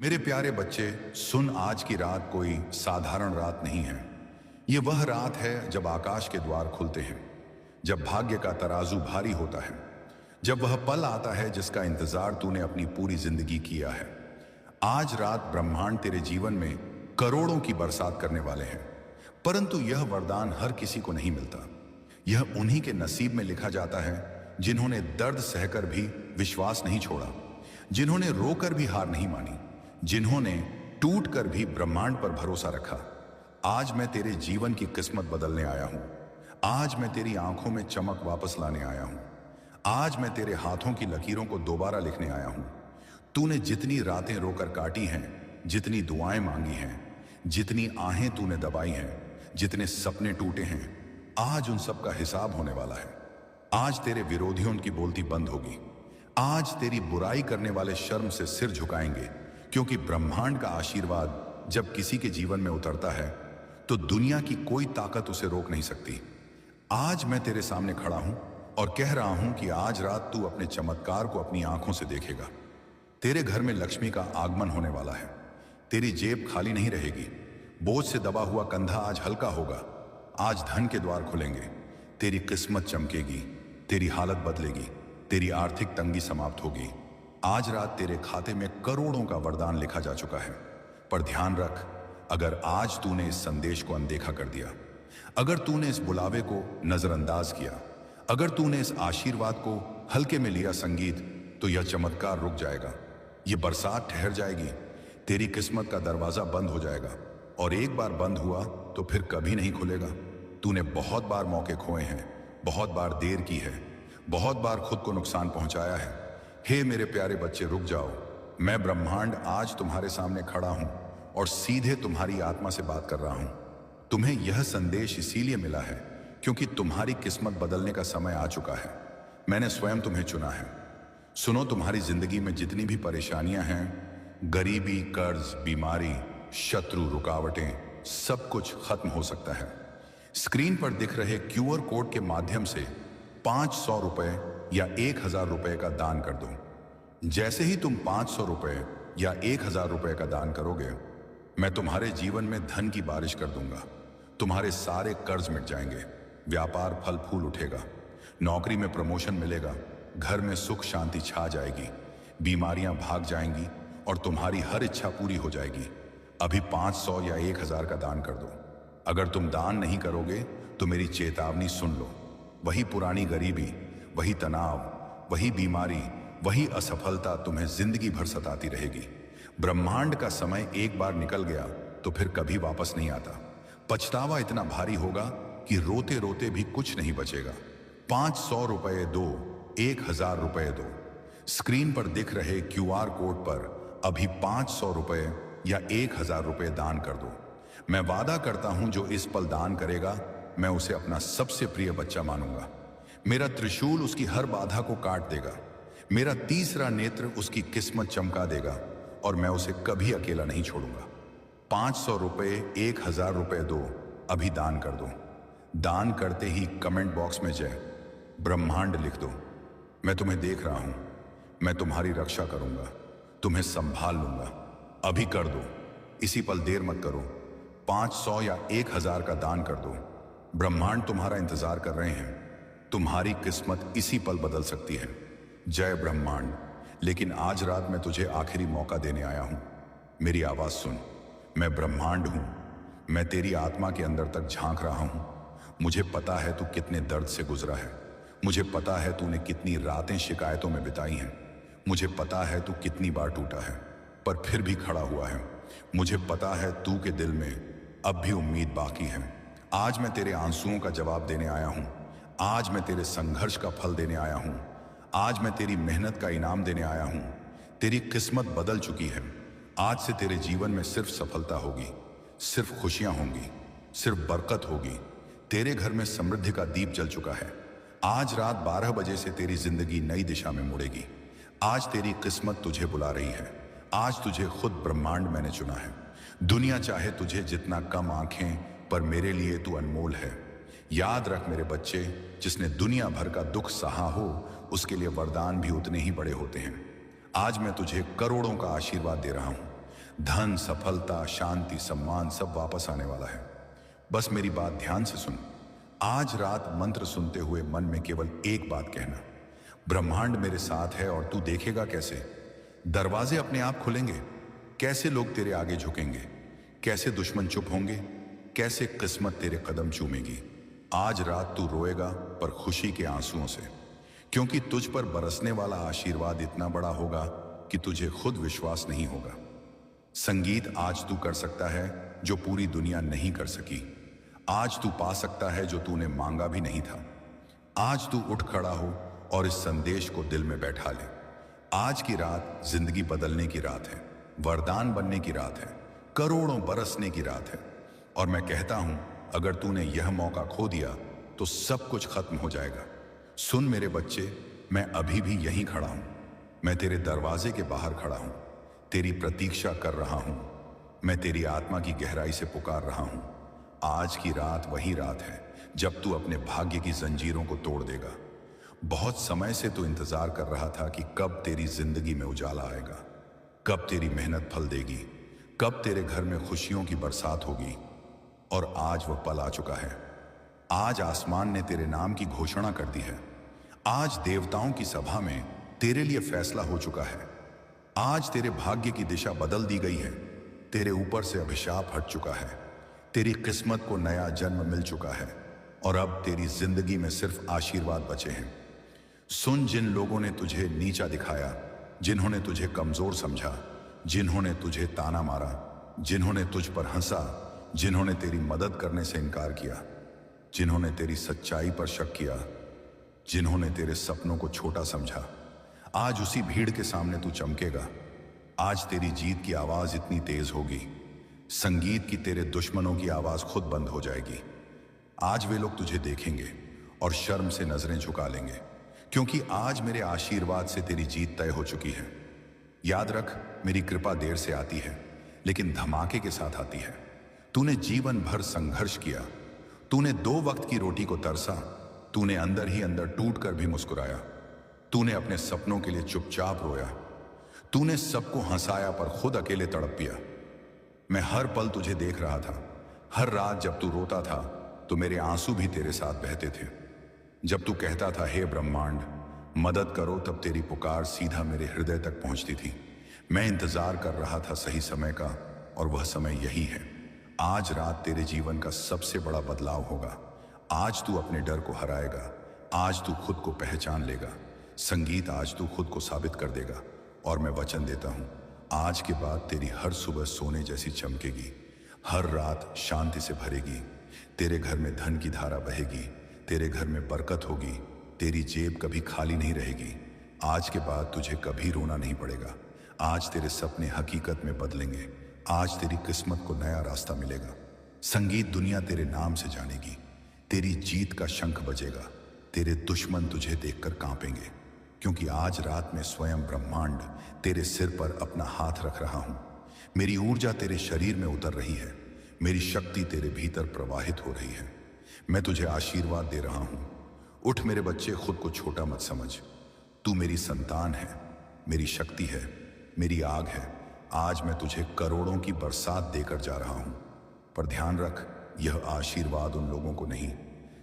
मेरे प्यारे बच्चे, सुन, आज की रात कोई साधारण रात नहीं है। ये वह रात है जब आकाश के द्वार खुलते हैं, जब भाग्य का तराजू भारी होता है, जब वह पल आता है जिसका इंतजार तूने अपनी पूरी जिंदगी किया है। आज रात ब्रह्मांड तेरे जीवन में करोड़ों की बरसात करने वाले हैं, परंतु यह वरदान हर किसी को नहीं मिलता। यह उन्हीं के नसीब में लिखा जाता है जिन्होंने दर्द सहकर भी विश्वास नहीं छोड़ा, जिन्होंने रोकर भी हार नहीं मानी, जिन्होंने टूट कर भी ब्रह्मांड पर भरोसा रखा। आज मैं तेरे जीवन की किस्मत बदलने आया हूं। आज मैं तेरी आंखों में चमक वापस लाने आया हूं। आज मैं तेरे हाथों की लकीरों को दोबारा लिखने आया हूं। तूने जितनी रातें रोकर काटी हैं, जितनी दुआएं मांगी हैं, जितनी आहें तूने दबाई हैं, जितने सपने टूटे हैं, आज उन सब का हिसाब होने वाला है। आज तेरे विरोधियों की बोलती बंद होगी। आज तेरी बुराई करने वाले शर्म से सिर झुकाएंगे, क्योंकि ब्रह्मांड का आशीर्वाद जब किसी के जीवन में उतरता है तो दुनिया की कोई ताकत उसे रोक नहीं सकती। आज मैं तेरे सामने खड़ा हूं और कह रहा हूं कि आज रात तू अपने चमत्कार को अपनी आंखों से देखेगा। तेरे घर में लक्ष्मी का आगमन होने वाला है। तेरी जेब खाली नहीं रहेगी। बोझ से दबा हुआ कंधा आज हल्का होगा। आज धन के द्वार खुलेंगे। तेरी किस्मत चमकेगी। तेरी हालत बदलेगी। तेरी आर्थिक तंगी समाप्त होगी। आज रात तेरे खाते में करोड़ों का वरदान लिखा जा चुका है। पर ध्यान रख, अगर आज तूने इस संदेश को अनदेखा कर दिया, अगर तूने इस बुलावे को नजरअंदाज किया, अगर तूने इस आशीर्वाद को हल्के में लिया संगीत, तो यह चमत्कार रुक जाएगा। यह बरसात ठहर जाएगी। तेरी किस्मत का दरवाजा बंद हो जाएगा, और एक बार बंद हुआ तो फिर कभी नहीं खुलेगा। तूने बहुत बार मौके खोए हैं, बहुत बार देर की है, बहुत बार खुद को नुकसान पहुंचाया है। हे मेरे प्यारे बच्चे, रुक जाओ। मैं ब्रह्मांड आज तुम्हारे सामने खड़ा हूं और सीधे तुम्हारी आत्मा से बात कर रहा हूं। तुम्हें यह संदेश इसीलिए मिला है क्योंकि तुम्हारी किस्मत बदलने का समय आ चुका है। मैंने स्वयं तुम्हें चुना है। सुनो, तुम्हारी जिंदगी में जितनी भी परेशानियां हैं, गरीबी, कर्ज, बीमारी, शत्रु, रुकावटें, सब कुछ खत्म हो सकता है। स्क्रीन पर दिख रहे क्यूआर कोड के माध्यम से 500 रुपए या 1000 रुपए का दान कर दो। जैसे ही तुम 500 रुपए या 1000 रुपए का दान करोगे, मैं तुम्हारे जीवन में धन की बारिश कर दूंगा। तुम्हारे सारे कर्ज मिट जाएंगे, व्यापार फल फूल उठेगा, नौकरी में प्रमोशन मिलेगा, घर में सुख शांति छा जाएगी, बीमारियां भाग जाएंगी और तुम्हारी हर इच्छा पूरी हो जाएगी। अभी 500 या 1000 का दान कर दो। अगर तुम दान नहीं करोगे तो मेरी चेतावनी सुन लो। वही पुरानी गरीबी, वही तनाव, वही बीमारी, वही असफलता तुम्हें जिंदगी भर सताती रहेगी। ब्रह्मांड का समय एक बार निकल गया तो फिर कभी वापस नहीं आता। पछतावा इतना भारी होगा कि रोते रोते भी कुछ नहीं बचेगा। 500 रुपए दो, 1000 रुपए दो। स्क्रीन पर दिख रहे क्यूआर कोड पर अभी 500 रुपए या 1000 रुपए दान कर दो। मैं वादा करता हूं, जो इस पल दान करेगा, मैं उसे अपना सबसे प्रिय बच्चा मानूंगा। मेरा त्रिशूल उसकी हर बाधा को काट देगा। मेरा तीसरा नेत्र उसकी किस्मत चमका देगा और मैं उसे कभी अकेला नहीं छोड़ूंगा। 500 रुपए, 1000 रुपए दो, अभी दान कर दो। दान करते ही कमेंट बॉक्स में जय ब्रह्मांड लिख दो। मैं तुम्हें देख रहा हूं। मैं तुम्हारी रक्षा करूंगा, तुम्हें संभाल लूंगा। अभी कर दो, इसी पल देर मत करो। 500 या 1000 का दान कर दो। ब्रह्मांड तुम्हारा इंतजार कर रहे हैं। तुम्हारी किस्मत इसी पल बदल सकती है। जय ब्रह्मांड। लेकिन आज रात मैं तुझे आखिरी मौका देने आया हूं। मेरी आवाज सुन। मैं ब्रह्मांड हूं। मैं तेरी आत्मा के अंदर तक झांक रहा हूं। मुझे पता है तू कितने दर्द से गुजरा है। मुझे पता है तूने कितनी रातें शिकायतों में बिताई हैं। मुझे पता है तू कितनी बार टूटा है पर फिर भी खड़ा हुआ है। मुझे पता है तू के दिल में अब भी उम्मीद बाकी है। आज मैं तेरे आंसुओं का जवाब देने आया हूं। आज मैं तेरे संघर्ष का फल देने आया हूं। आज मैं तेरी मेहनत का इनाम देने आया हूं। तेरी किस्मत बदल चुकी है। आज से तेरे जीवन में सिर्फ सफलता होगी, सिर्फ खुशियां होंगी, सिर्फ बरकत होगी। तेरे घर में समृद्धि का दीप जल चुका है। आज रात 12 बजे से तेरी जिंदगी नई दिशा में मुड़ेगी। आज तेरी किस्मत तुझे बुला रही है। आज तुझे खुद ब्रह्मांड मैंने चुना है। दुनिया चाहे तुझे जितना कम आंखें, पर मेरे लिए तू अनमोल है। याद रख मेरे बच्चे, जिसने दुनिया भर का दुख सहा हो, उसके लिए वरदान भी उतने ही बड़े होते हैं। आज मैं तुझे करोड़ों का आशीर्वाद दे रहा हूं। धन, सफलता, शांति, सम्मान सब वापस आने वाला है। बस मेरी बात ध्यान से सुन। आज रात मंत्र सुनते हुए मन में केवल एक बात कहना, ब्रह्मांड मेरे साथ है। और तू देखेगा कैसे दरवाजे अपने आप खुलेंगे, कैसे लोग तेरे आगे झुकेंगे, कैसे दुश्मन चुप होंगे, कैसे किस्मत तेरे कदम चूमेगी। आज रात तू रोएगा पर खुशी के आंसुओं से, क्योंकि तुझ पर बरसने वाला आशीर्वाद इतना बड़ा होगा कि तुझे खुद विश्वास नहीं होगा। संगीत आज तू कर सकता है जो पूरी दुनिया नहीं कर सकी। आज तू पा सकता है जो तूने मांगा भी नहीं था। आज तू उठ खड़ा हो और इस संदेश को दिल में बैठा ले। आज की रात जिंदगी बदलने की रात है, वरदान बनने की रात है, करोड़ों बरसने की रात है। और मैं कहता हूं, अगर तूने यह मौका खो दिया तो सब कुछ खत्म हो जाएगा। सुन मेरे बच्चे, मैं अभी भी यहीं खड़ा हूं। मैं तेरे दरवाजे के बाहर खड़ा हूं, तेरी प्रतीक्षा कर रहा हूं। मैं तेरी आत्मा की गहराई से पुकार रहा हूं। आज की रात वही रात है जब तू अपने भाग्य की जंजीरों को तोड़ देगा। बहुत समय से तू इंतजार कर रहा था कि कब तेरी जिंदगी में उजाला आएगा, कब तेरी मेहनत फल देगी, कब तेरे घर में खुशियों की बरसात होगी। और आज वह पल आ चुका है। आज आसमान ने तेरे नाम की घोषणा कर दी है। आज देवताओं की सभा में तेरे लिए फैसला हो चुका है। आज तेरे भाग्य की दिशा बदल दी गई है। तेरे ऊपर से अभिशाप हट चुका है। तेरी किस्मत को नया जन्म मिल चुका है और अब तेरी जिंदगी में सिर्फ आशीर्वाद बचे हैं। सुन, जिन लोगों ने तुझे नीचा दिखाया, जिन्होंने तुझे कमजोर समझा, जिन्होंने तुझे ताना मारा, जिन्होंने तुझ पर हंसा, जिन्होंने तेरी मदद करने से इनकार किया, जिन्होंने तेरी सच्चाई पर शक किया, जिन्होंने तेरे सपनों को छोटा समझा, आज उसी भीड़ के सामने तू चमकेगा। आज तेरी जीत की आवाज इतनी तेज होगी, संगीत की तेरे दुश्मनों की आवाज खुद बंद हो जाएगी। आज वे लोग तुझे देखेंगे और शर्म से नजरें झुका लेंगे, क्योंकि आज मेरे आशीर्वाद से तेरी जीत तय हो चुकी है। याद रख, मेरी कृपा देर से आती है लेकिन धमाके के साथ आती है। तूने जीवन भर संघर्ष किया, तूने 2 वक्त की रोटी को तरसा, तूने अंदर ही अंदर टूट कर भी मुस्कुराया, तूने अपने सपनों के लिए चुपचाप रोया, तूने सबको हंसाया पर खुद अकेले तड़प पिया। मैं हर पल तुझे देख रहा था। हर रात जब तू रोता था तो मेरे आंसू भी तेरे साथ बहते थे। जब तू कहता था, हे ब्रह्मांड मदद करो, तब तेरी पुकार सीधा मेरे हृदय तक पहुंचती थी। मैं इंतजार कर रहा था सही समय का, और वह समय यही है। आज रात तेरे जीवन का सबसे बड़ा बदलाव होगा। आज तू अपने डर को हराएगा। आज तू खुद को पहचान लेगा। संगीत, आज तू खुद को साबित कर देगा। और मैं वचन देता हूं, आज के बाद तेरी हर सुबह सोने जैसी चमकेगी, हर रात शांति से भरेगी। तेरे घर में धन की धारा बहेगी, तेरे घर में बरकत होगी, तेरी जेब कभी खाली नहीं रहेगी। आज के बाद तुझे कभी रोना नहीं पड़ेगा। आज तेरे सपने हकीकत में बदलेंगे। आज तेरी किस्मत को नया रास्ता मिलेगा। संगीत, दुनिया तेरे नाम से जानेगी। तेरी जीत का शंख बजेगा। तेरे दुश्मन तुझे देखकर कांपेंगे, क्योंकि आज रात में स्वयं ब्रह्मांड तेरे सिर पर अपना हाथ रख रहा हूं। मेरी ऊर्जा तेरे शरीर में उतर रही है। मेरी शक्ति तेरे भीतर प्रवाहित हो रही है। मैं तुझे आशीर्वाद दे रहा हूं। उठ मेरे बच्चे, खुद को छोटा मत समझ। तू मेरी संतान है, मेरी शक्ति है, मेरी आग है। आज मैं तुझे करोड़ों की बरसात देकर जा रहा हूं। पर ध्यान रख, यह आशीर्वाद उन लोगों को नहीं,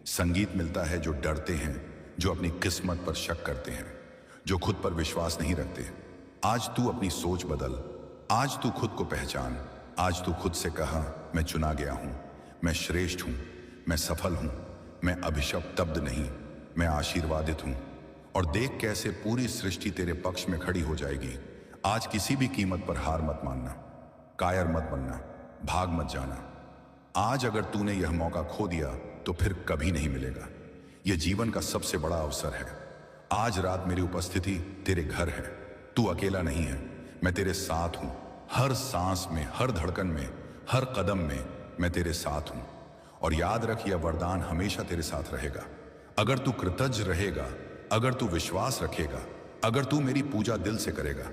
संगीत मिलता है जो डरते हैं, जो अपनी किस्मत पर शक करते हैं, जो खुद पर विश्वास नहीं रखते। आज तू अपनी सोच बदल। आज तू खुद को पहचान। आज तू खुद से कहा, मैं चुना गया हूं, मैं श्रेष्ठ हूं, मैं सफल हूं, मैं अभिशप्तब्द नहीं, मैं आशीर्वादित हूं। और देख कैसे पूरी सृष्टि तेरे पक्ष में खड़ी हो जाएगी। आज किसी भी कीमत पर हार मत मानना, कायर मत बनना, भाग मत जाना। आज अगर तूने यह मौका खो दिया तो फिर कभी नहीं मिलेगा। यह जीवन का सबसे बड़ा अवसर है। आज रात मेरी उपस्थिति तेरे घर है। तू अकेला नहीं है, मैं तेरे साथ हूं। हर सांस में, हर धड़कन में, हर कदम में मैं तेरे साथ हूं। और याद रख, यह वरदान हमेशा तेरे साथ रहेगा। अगर तू कृतज्ञ रहेगा, अगर तू विश्वास रखेगा, अगर तू मेरी पूजा दिल से करेगा।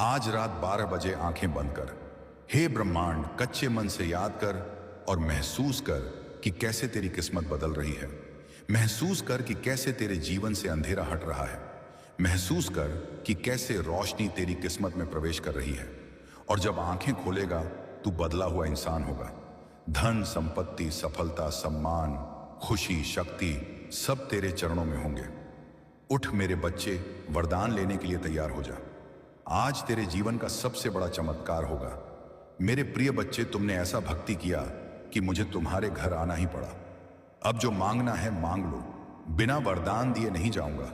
आज रात 12 बजे आंखें बंद कर। हे ब्रह्मांड, कच्चे मन से याद कर और महसूस कर कि कैसे तेरी किस्मत बदल रही है। महसूस कर कि कैसे तेरे जीवन से अंधेरा हट रहा है। महसूस कर कि कैसे रोशनी तेरी किस्मत में प्रवेश कर रही है। और जब आंखें खोलेगा तू बदला हुआ इंसान होगा। धन, संपत्ति, सफलता, सम्मान, खुशी, शक्ति सब तेरे चरणों में होंगे। उठ मेरे बच्चे, वरदान लेने के लिए तैयार हो जा। आज तेरे जीवन का सबसे बड़ा चमत्कार होगा। मेरे प्रिय बच्चे, तुमने ऐसा भक्ति किया कि मुझे तुम्हारे घर आना ही पड़ा। अब जो मांगना है मांग लो, बिना वरदान दिए नहीं जाऊंगा।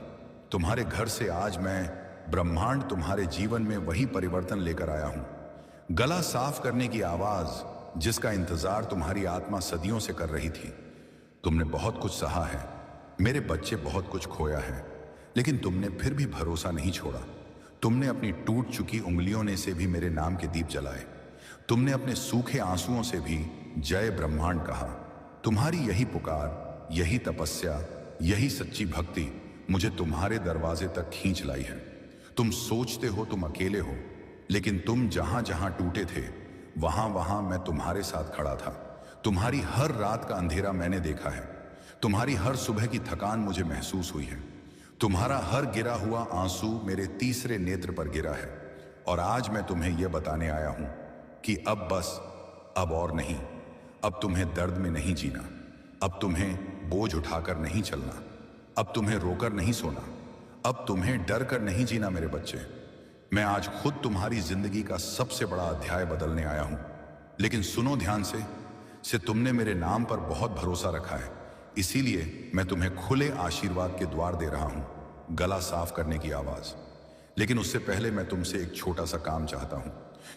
तुम्हारे घर से आज मैं ब्रह्मांड तुम्हारे जीवन में वही परिवर्तन लेकर आया हूं। गला साफ करने की आवाज जिसका इंतजार तुम्हारी आत्मा सदियों से कर रही थी। तुमने बहुत कुछ सहा है मेरे बच्चे, बहुत कुछ खोया है, लेकिन तुमने फिर भी भरोसा नहीं छोड़ा। तुमने अपनी टूट चुकी उंगलियों ने से भी मेरे नाम के दीप जलाए। तुमने अपने सूखे आंसुओं से भी जय ब्रह्मांड कहा। तुम्हारी यही पुकार, यही तपस्या, यही सच्ची भक्ति मुझे तुम्हारे दरवाजे तक खींच लाई है। तुम सोचते हो तुम अकेले हो, लेकिन तुम जहां जहां टूटे थे वहां वहां मैं तुम्हारे साथ खड़ा था। तुम्हारी हर रात का अंधेरा मैंने देखा है। तुम्हारी हर सुबह की थकान मुझे महसूस हुई है। तुम्हारा हर गिरा हुआ आंसू मेरे तीसरे नेत्र पर गिरा है। और आज मैं तुम्हें यह बताने आया हूं कि अब बस, अब और नहीं। अब तुम्हें दर्द में नहीं जीना, अब तुम्हें बोझ उठाकर नहीं चलना, अब तुम्हें रोकर नहीं सोना, अब तुम्हें डर कर नहीं जीना मेरे बच्चे। मैं आज खुद तुम्हारी जिंदगी का सबसे बड़ा अध्याय बदलने आया हूं। लेकिन सुनो ध्यान से तुमने मेरे नाम पर बहुत भरोसा रखा है, इसीलिए मैं तुम्हें खुले आशीर्वाद के द्वार दे रहा हूं। गला साफ करने की आवाज। लेकिन उससे पहले मैं तुमसे एक छोटा सा काम चाहता हूं,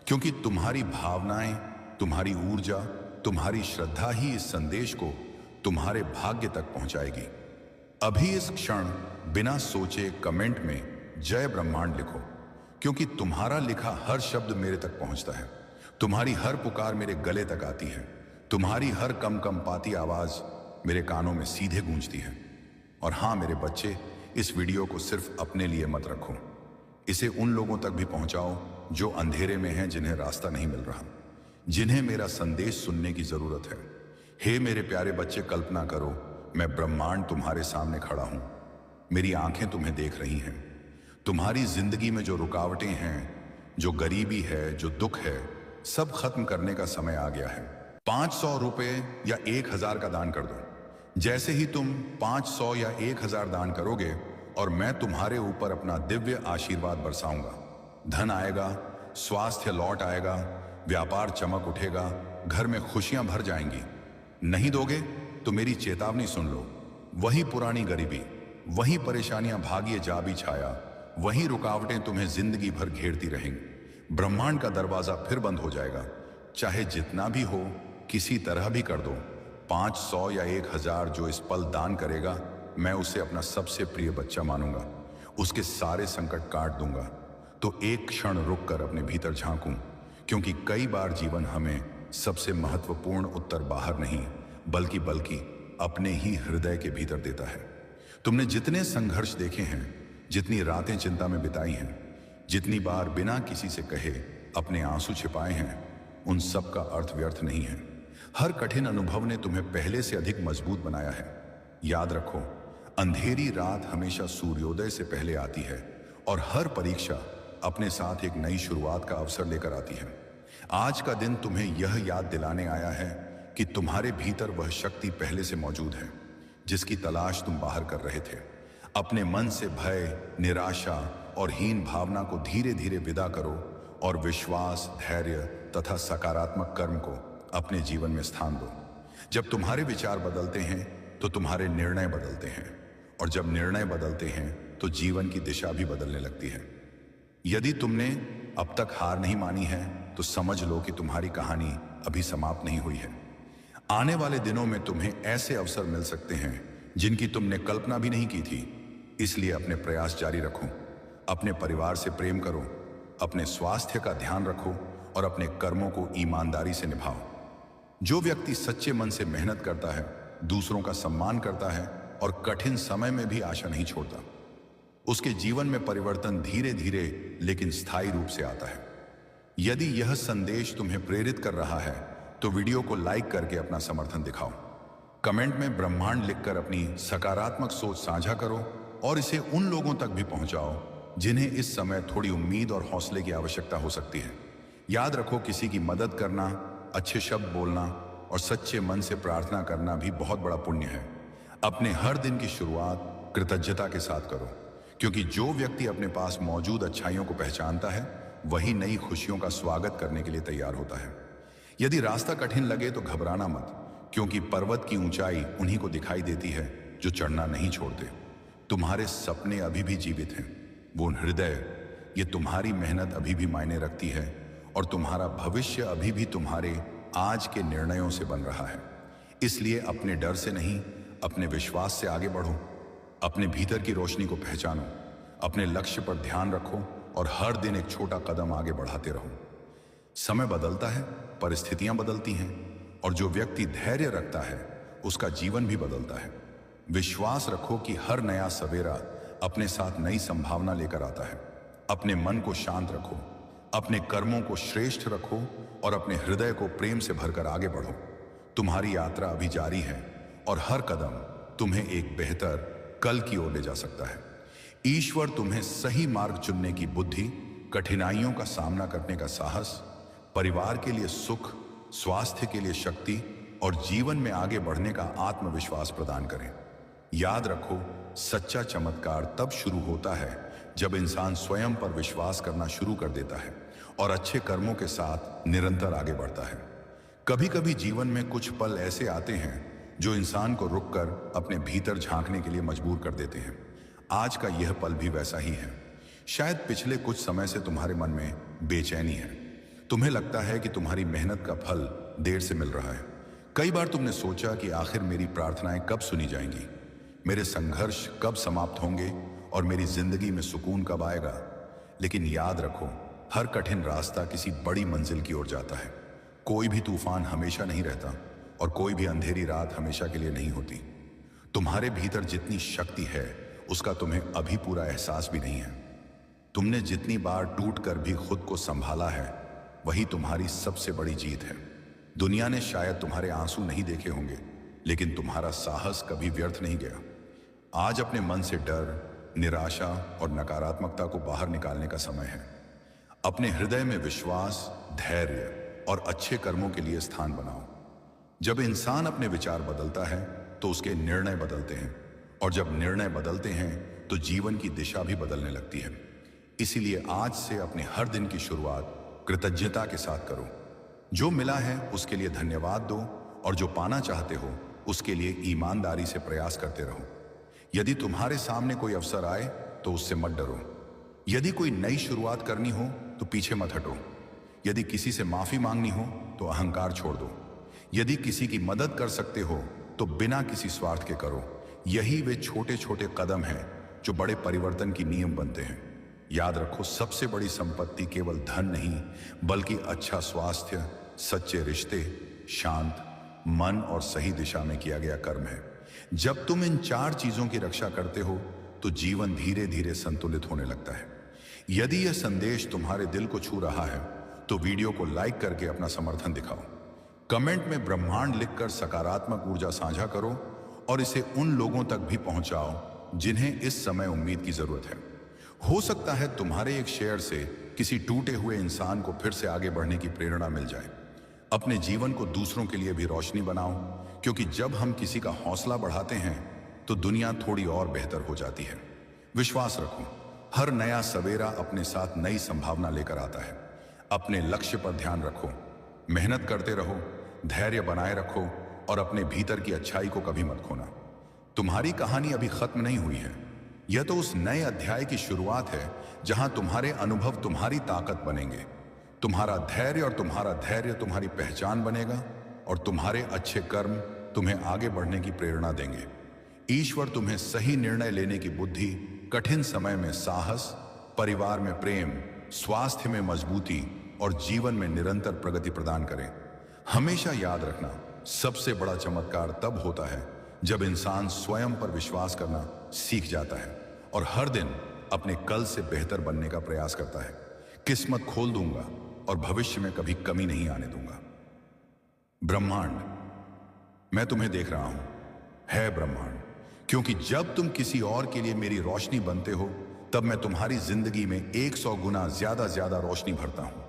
क्योंकि तुम्हारी भावनाएं, तुम्हारी ऊर्जा, तुम्हारी श्रद्धा ही इस संदेश को तुम्हारे भाग्य तक पहुंचाएगी। अभी इस क्षण बिना सोचे कमेंट में जय ब्रह्मांड लिखो, क्योंकि तुम्हारा लिखा हर शब्द मेरे तक पहुंचता है। तुम्हारी हर पुकार मेरे गले तक आती है। तुम्हारी हर कंपाती आवाज मेरे कानों में सीधे गूंजती है। और हां मेरे बच्चे, इस वीडियो को सिर्फ अपने लिए मत रखो, इसे उन लोगों तक भी पहुंचाओ जो अंधेरे में हैं, जिन्हें रास्ता नहीं मिल रहा, जिन्हें मेरा संदेश सुनने की जरूरत है। हे मेरे प्यारे बच्चे, कल्पना करो मैं ब्रह्मांड तुम्हारे सामने खड़ा हूं। मेरी आंखें तुम्हें देख रही हैं। तुम्हारी जिंदगी में जो रुकावटें हैं, जो गरीबी है, जो दुख है, सब खत्म करने का समय आ गया है। 500 रुपए या 1000 का दान कर दो। जैसे ही तुम 500 या 1000 दान करोगे और मैं तुम्हारे ऊपर अपना दिव्य आशीर्वाद बरसाऊंगा। धन आएगा, स्वास्थ्य लौट आएगा, व्यापार चमक उठेगा, घर में खुशियां भर जाएंगी। नहीं दोगे तो मेरी चेतावनी सुन लो। वही पुरानी गरीबी, वही परेशानियां भाग्य जा भी छाया, वही रुकावटें तुम्हें जिंदगी भर घेरती रहेंगी। ब्रह्मांड का दरवाजा फिर बंद हो जाएगा। चाहे जितना भी हो, किसी तरह भी कर दो। 500 या 1000 जो इस पल दान करेगा, मैं उसे अपना सबसे प्रिय बच्चा मानूंगा, उसके सारे संकट काट दूंगा। तो एक क्षण रुक कर अपने भीतर झांकूं, क्योंकि कई बार जीवन हमें सबसे महत्वपूर्ण उत्तर बाहर नहीं बल्कि अपने ही हृदय के भीतर देता है। तुमने जितने संघर्ष देखे हैं, जितनी रातें चिंता में बिताई हैं, जितनी बार बिना किसी से कहे अपने आंसू छिपाए हैं, उन सब का अर्थ व्यर्थ नहीं है। हर कठिन अनुभव ने तुम्हें पहले से अधिक मजबूत बनाया है। याद रखो, अंधेरी रात हमेशा सूर्योदय से पहले आती है और हर परीक्षा अपने साथ एक नई शुरुआत का अवसर लेकर आती है। आज का दिन तुम्हें यह याद दिलाने आया है कि तुम्हारे भीतर वह शक्ति पहले से मौजूद है, जिसकी तलाश तुम बाहर कर रहे थे। अपने मन से भय, निराशा और हीन भावना को धीरे धीरे विदा करो और विश्वास, धैर्य तथा सकारात्मक कर्म को अपने जीवन में स्थान दो। जब तुम्हारे विचार बदलते हैं तो तुम्हारे निर्णय बदलते हैं, और जब निर्णय बदलते हैं तो जीवन की दिशा भी बदलने लगती है। यदि तुमने अब तक हार नहीं मानी है तो समझ लो कि तुम्हारी कहानी अभी समाप्त नहीं हुई है। आने वाले दिनों में तुम्हें ऐसे अवसर मिल सकते हैं जिनकी तुमने कल्पना भी नहीं की थी। इसलिए अपने प्रयास जारी रखो, अपने परिवार से प्रेम करो, अपने स्वास्थ्य का ध्यान रखो और अपने कर्मों को ईमानदारी से निभाओ। जो व्यक्ति सच्चे मन से मेहनत करता है, दूसरों का सम्मान करता है और कठिन समय में भी आशा नहीं छोड़ता, उसके जीवन में परिवर्तन धीरे धीरे लेकिन स्थायी रूप से आता है। यदि यह संदेश तुम्हें प्रेरित कर रहा है तो वीडियो को लाइक करके अपना समर्थन दिखाओ। कमेंट में ब्रह्मांड लिखकर अपनी सकारात्मक सोच साझा करो और इसे उन लोगों तक भी पहुंचाओ जिन्हें इस समय थोड़ी उम्मीद और हौसले की आवश्यकता हो सकती है। याद रखो, किसी की मदद करना, अच्छे शब्द बोलना और सच्चे मन से प्रार्थना करना भी बहुत बड़ा पुण्य है। अपने हर दिन की शुरुआत कृतज्ञता के साथ करो, क्योंकि जो व्यक्ति अपने पास मौजूद अच्छाइयों को पहचानता है वही नई खुशियों का स्वागत करने के लिए तैयार होता है। यदि रास्ता कठिन लगे तो घबराना मत, क्योंकि पर्वत की ऊंचाई उन्हीं को दिखाई देती है जो चढ़ना नहीं छोड़ते। तुम्हारे सपने अभी भी जीवित हैं, वो हृदय, ये तुम्हारी मेहनत अभी भी मायने रखती है और तुम्हारा भविष्य अभी भी तुम्हारे आज के निर्णयों से बन रहा है। इसलिए अपने डर से नहीं, अपने विश्वास से आगे बढ़ो। अपने भीतर की रोशनी को पहचानो, अपने लक्ष्य पर ध्यान रखो और हर दिन एक छोटा कदम आगे बढ़ाते रहो। समय बदलता है, परिस्थितियां बदलती हैं और जो व्यक्ति धैर्य रखता है उसका जीवन भी बदलता है। विश्वास रखो कि हर नया सवेरा अपने साथ नई संभावना लेकर आता है। अपने मन को शांत रखो, अपने कर्मों को श्रेष्ठ रखो और अपने हृदय को प्रेम से भरकर आगे बढ़ो। तुम्हारी यात्रा अभी जारी है और हर कदम तुम्हें एक बेहतर कल की ओर ले जा सकता है। ईश्वर तुम्हें सही मार्ग चुनने की बुद्धि, कठिनाइयों का सामना करने का साहस, परिवार के लिए सुख, स्वास्थ्य के लिए शक्ति और जीवन में आगे बढ़ने का आत्मविश्वास प्रदान करें। याद रखो, सच्चा चमत्कार तब शुरू होता है जब इंसान स्वयं पर विश्वास करना शुरू कर देता है और अच्छे कर्मों के साथ निरंतर आगे बढ़ता है। कभी कभी जीवन में कुछ पल ऐसे आते हैं जो इंसान को रुककर अपने भीतर झांकने के लिए मजबूर कर देते हैं। आज का यह पल भी वैसा ही है। शायद पिछले कुछ समय से तुम्हारे मन में बेचैनी है। तुम्हें लगता है कि तुम्हारी मेहनत का फल देर से मिल रहा है। कई बार तुमने सोचा कि आखिर मेरी प्रार्थनाएं कब सुनी जाएंगी, मेरे संघर्ष कब समाप्त होंगे और मेरी जिंदगी में सुकून कब आएगा। लेकिन याद रखो, हर कठिन रास्ता किसी बड़ी मंजिल की ओर जाता है। कोई भी तूफान हमेशा नहीं रहता और कोई भी अंधेरी रात हमेशा के लिए नहीं होती। तुम्हारे भीतर जितनी शक्ति है उसका तुम्हें अभी पूरा एहसास भी नहीं है। तुमने जितनी बार टूटकर भी खुद को संभाला है वही तुम्हारी सबसे बड़ी जीत है। दुनिया ने शायद तुम्हारे आंसू नहीं देखे होंगे, लेकिन तुम्हारा साहस कभी व्यर्थ नहीं गया। आज अपने मन से डर, निराशा और नकारात्मकता को बाहर निकालने का समय है। अपने हृदय में विश्वास, धैर्य और अच्छे कर्मों के लिए स्थान बनाओ। जब इंसान अपने विचार बदलता है तो उसके निर्णय बदलते हैं, और जब निर्णय बदलते हैं तो जीवन की दिशा भी बदलने लगती है। इसीलिए आज से अपने हर दिन की शुरुआत कृतज्ञता के साथ करो। जो मिला है उसके लिए धन्यवाद दो और जो पाना चाहते हो उसके लिए ईमानदारी से प्रयास करते रहो। यदि तुम्हारे सामने कोई अवसर आए तो उससे मत डरो। यदि कोई नई शुरुआत करनी हो तो पीछे मत हटो। यदि किसी से माफी मांगनी हो तो अहंकार छोड़ दो। यदि किसी की मदद कर सकते हो तो बिना किसी स्वार्थ के करो। यही वे छोटे छोटे कदम हैं जो बड़े परिवर्तन की नींव बनते हैं। याद रखो, सबसे बड़ी संपत्ति केवल धन नहीं बल्कि अच्छा स्वास्थ्य, सच्चे रिश्ते, शांत मन और सही दिशा में किया गया कर्म है। जब तुम इन 4 चीजों की रक्षा करते हो तो जीवन धीरे धीरे संतुलित होने लगता है। यदि यह संदेश तुम्हारे दिल को छू रहा है तो वीडियो को लाइक करके अपना समर्थन दिखाओ। कमेंट में ब्रह्मांड लिखकर सकारात्मक ऊर्जा साझा करो और इसे उन लोगों तक भी पहुंचाओ जिन्हें इस समय उम्मीद की जरूरत है। हो सकता है तुम्हारे एक शेयर से किसी टूटे हुए इंसान को फिर से आगे बढ़ने की प्रेरणा मिल जाए। अपने जीवन को दूसरों के लिए भी रोशनी बनाओ, क्योंकि जब हम किसी का हौसला बढ़ाते हैं तो दुनिया थोड़ी और बेहतर हो जाती है। विश्वास रखो, हर नया सवेरा अपने साथ नई संभावना लेकर आता है। अपने लक्ष्य पर ध्यान रखो, मेहनत करते रहो, धैर्य बनाए रखो और अपने भीतर की अच्छाई को कभी मत खोना। तुम्हारी कहानी अभी खत्म नहीं हुई है। यह तो उस नए अध्याय की शुरुआत है जहां तुम्हारे अनुभव तुम्हारी ताकत बनेंगे। तुम्हारा धैर्य तुम्हारी पहचान बनेगा और तुम्हारे अच्छे कर्म तुम्हें आगे बढ़ने की प्रेरणा देंगे। ईश्वर तुम्हें सही निर्णय लेने की बुद्धि, कठिन समय में साहस, परिवार में प्रेम, स्वास्थ्य में मजबूती और जीवन में निरंतर प्रगति प्रदान करें। हमेशा याद रखना, सबसे बड़ा चमत्कार तब होता है जब इंसान स्वयं पर विश्वास करना सीख जाता है और हर दिन अपने कल से बेहतर बनने का प्रयास करता है। किस्मत खोल दूंगा और भविष्य में कभी कमी नहीं आने दूंगा। ब्रह्मांड, मैं तुम्हें देख रहा हूं, है ब्रह्मांड, क्योंकि जब तुम किसी और के लिए मेरी रोशनी बनते हो तब मैं तुम्हारी जिंदगी में 100 गुना ज्यादा रोशनी भरता हूं।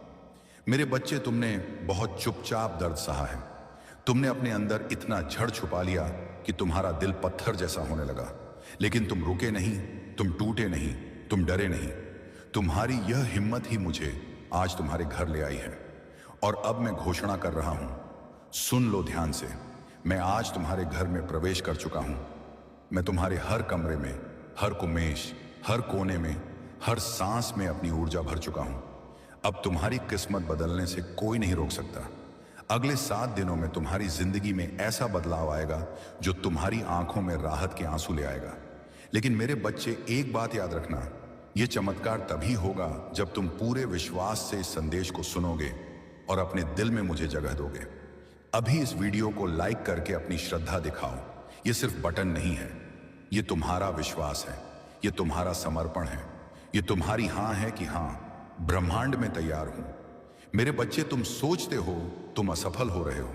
मेरे बच्चे, तुमने बहुत चुपचाप दर्द सहा है। तुमने अपने अंदर इतना जड़ छुपा लिया कि तुम्हारा दिल पत्थर जैसा होने लगा। लेकिन तुम रुके नहीं, तुम टूटे नहीं, तुम डरे नहीं। तुम्हारी यह हिम्मत ही मुझे आज तुम्हारे घर ले आई है। और अब मैं घोषणा कर रहा हूं, सुन लो ध्यान से। मैं आज तुम्हारे घर में प्रवेश कर चुका हूं। मैं तुम्हारे हर कमरे में, हर कुमेश, हर कोने में, हर सांस में अपनी ऊर्जा भर चुका हूं। अब तुम्हारी किस्मत बदलने से कोई नहीं रोक सकता। अगले 7 दिनों में तुम्हारी जिंदगी में ऐसा बदलाव आएगा जो तुम्हारी आंखों में राहत के आंसू ले आएगा। लेकिन मेरे बच्चे, एक बात याद रखना, यह चमत्कार तभी होगा जब तुम पूरे विश्वास से इस संदेश को सुनोगे और अपने दिल में मुझे जगह दोगे। अभी इस वीडियो को लाइक करके अपनी श्रद्धा दिखाओ। यह सिर्फ बटन नहीं है, यह तुम्हारा विश्वास है, यह तुम्हारा समर्पण है, यह तुम्हारी हां है कि हां, ब्रह्मांड में तैयार हूं। मेरे बच्चे, तुम सोचते हो तुम असफल हो रहे हो,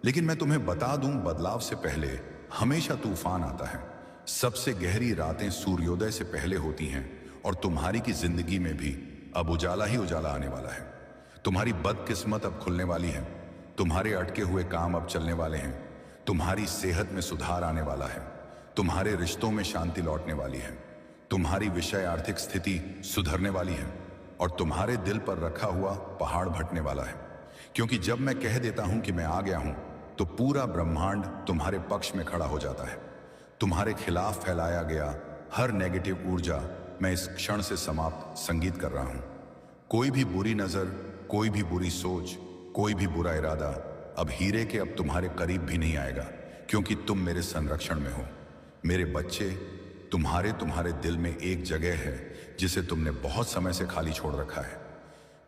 लेकिन मैं तुम्हें बता दूं, बदलाव से पहले हमेशा तूफान आता है। सबसे गहरी रातें सूर्योदय से पहले होती हैं और तुम्हारी की जिंदगी में भी अब उजाला ही उजाला आने वाला है। तुम्हारी बदकिस्मत अब खुलने वाली है। तुम्हारे अटके हुए काम अब चलने वाले हैं। तुम्हारी सेहत में सुधार आने वाला है। तुम्हारे रिश्तों में शांति लौटने वाली है। तुम्हारी विषय आर्थिक स्थिति सुधरने वाली है और तुम्हारे दिल पर रखा हुआ पहाड़ घटने वाला है। क्योंकि जब मैं कह देता हूं कि मैं आ गया हूं, तो पूरा ब्रह्मांड तुम्हारे पक्ष में खड़ा हो जाता है। तुम्हारे खिलाफ फैलाया गया हर नेगेटिव ऊर्जा मैं इस क्षण से समाप्त संगीत कर रहा हूं। कोई भी बुरी नजर, कोई भी बुरी सोच, कोई भी बुरा इरादा अब हीरे के अब तुम्हारे करीब भी नहीं आएगा, क्योंकि तुम मेरे संरक्षण में हो। मेरे बच्चे, तुम्हारे दिल में एक जगह है जिसे तुमने बहुत समय से खाली छोड़ रखा है।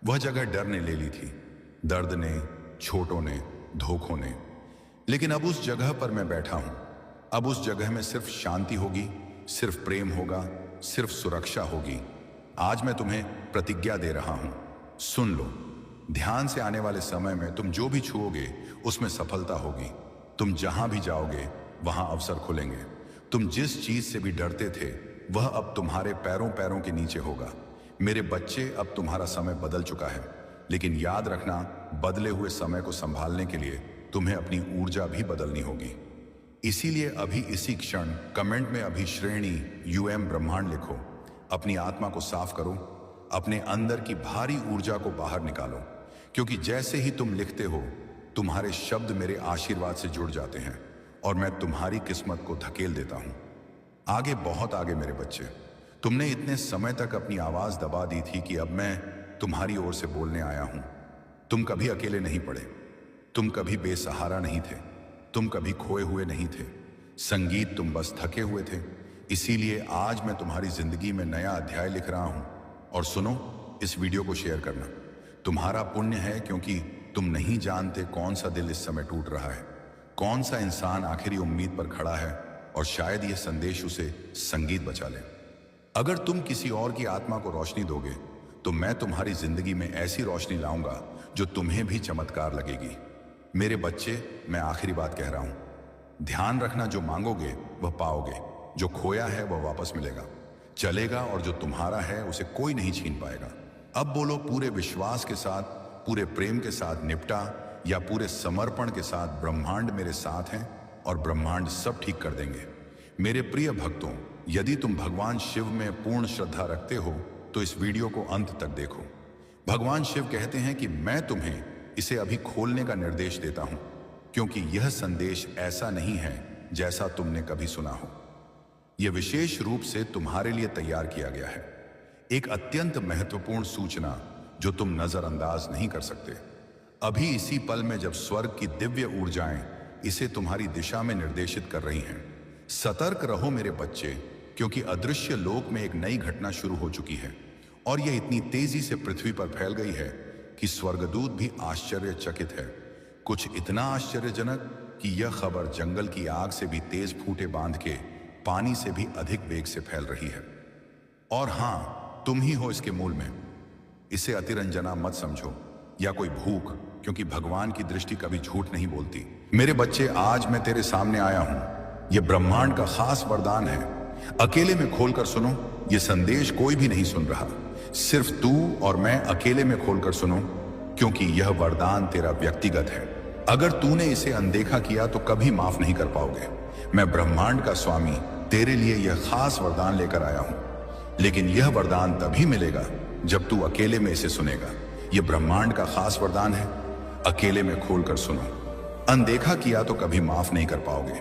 वह जगह डर ने ले ली थी, दर्द ने, छोटों ने, धोखों ने। लेकिन अब उस जगह पर मैं बैठा हूं। अब उस जगह में सिर्फ शांति होगी, सिर्फ प्रेम होगा, सिर्फ सुरक्षा होगी। आज मैं तुम्हें प्रतिज्ञा दे रहा हूं, सुन लो। ध्यान से आने वाले समय में तुम जो भी छुओगे उसमें सफलता होगी। तुम जहां भी जाओगे वहां अवसर खुलेंगे। तुम जिस चीज से भी डरते थे वह अब तुम्हारे पैरों के नीचे होगा। मेरे बच्चे, अब तुम्हारा समय बदल चुका है, लेकिन याद रखना, बदले हुए समय को संभालने के लिए तुम्हें अपनी ऊर्जा भी बदलनी होगी। इसीलिए अभी इसी क्षण कमेंट में अभी श्रेणी UM ब्रह्मांड लिखो। अपनी आत्मा को साफ करो, अपने अंदर की भारी ऊर्जा को बाहर निकालो, क्योंकि जैसे ही तुम लिखते हो, तुम्हारे शब्द मेरे आशीर्वाद से जुड़ जाते हैं और मैं तुम्हारी किस्मत को धकेल देता हूं आगे, बहुत आगे। मेरे बच्चे, तुमने इतने समय तक अपनी आवाज दबा दी थी कि अब मैं तुम्हारी ओर से बोलने आया हूं। तुम कभी अकेले नहीं पड़े, तुम कभी बेसहारा नहीं थे, तुम कभी खोए हुए नहीं थे। संगीत, तुम बस थके हुए थे। इसीलिए आज मैं तुम्हारी जिंदगी में नया अध्याय लिख रहा हूं। और सुनो, इस वीडियो को शेयर करना। तुम्हारा पुण्य है, क्योंकि तुम नहीं जानते कौन सा दिल इस समय टूट रहा है, कौन सा इंसान आखिरी उम्मीद पर खड़ा है, और शायद यह संदेश उसे संगीत बचा ले। अगर तुम किसी और की आत्मा को रोशनी दोगे, तो मैं तुम्हारी जिंदगी में ऐसी रोशनी लाऊंगा जो तुम्हें भी चमत्कार लगेगी। मेरे बच्चे, मैं आखिरी बात कह रहा हूं, ध्यान रखना, जो मांगोगे वह पाओगे, जो खोया है वह वापस मिलेगा, चलेगा, और जो तुम्हारा है उसे कोई नहीं छीन पाएगा। अब बोलो, पूरे विश्वास के साथ, पूरे प्रेम के साथ निपटा, या पूरे समर्पण के साथ, ब्रह्मांड मेरे साथ हैं और ब्रह्मांड सब ठीक कर देंगे। मेरे प्रिय भक्तों, यदि तुम भगवान शिव में पूर्ण श्रद्धा रखते हो तो इस वीडियो को अंत तक देखो। भगवान शिव कहते हैं कि मैं तुम्हें इसे अभी खोलने का निर्देश देता हूं, क्योंकि यह संदेश ऐसा नहीं है जैसा तुमने कभी सुना हो। यह विशेष रूप से तुम्हारे लिए तैयार किया गया है, एक अत्यंत महत्वपूर्ण सूचना जो तुम नजरअंदाज नहीं कर सकते। अभी इसी पल में जब स्वर्ग की दिव्य ऊर्जाएं इसे तुम्हारी दिशा में निर्देशित कर रही हैं, सतर्क रहो मेरे बच्चे, क्योंकि अदृश्य लोक में एक नई घटना शुरू हो चुकी है और यह इतनी तेजी से पृथ्वी पर फैल गई है कि स्वर्गदूत भी आश्चर्यचकित है। कुछ इतना आश्चर्यजनक कि यह खबर जंगल की आग से भी तेज फूटे बांध के पानी से भी अधिक वेग से फैल रही है। और हां, तुम ही हो इसके मूल में। इसे अतिरंजना मत समझो या कोई भूख, क्योंकि भगवान की दृष्टि कभी झूठ नहीं बोलती। मेरे बच्चे, आज मैं तेरे सामने आया हूं। यह ब्रह्मांड का खास वरदान है। अकेले में खोलकर सुनो, यह संदेश कोई भी नहीं सुन रहा, सिर्फ तू और मैं अकेले में खोलकर सुनो। क्योंकि यह वरदान तेरा व्यक्तिगत है। अगर तूने इसे अनदेखा किया तो कभी माफ नहीं कर पाओगे। मैं ब्रह्मांड का स्वामी तेरे लिए यह खास वरदान लेकर आया हूं, लेकिन यह वरदान तभी मिलेगा जब तू अकेले में इसे सुनेगा। यह ब्रह्मांड का खास वरदान है, अकेले में खोलकर सुनो। अनदेखा किया तो कभी माफ नहीं कर पाओगे।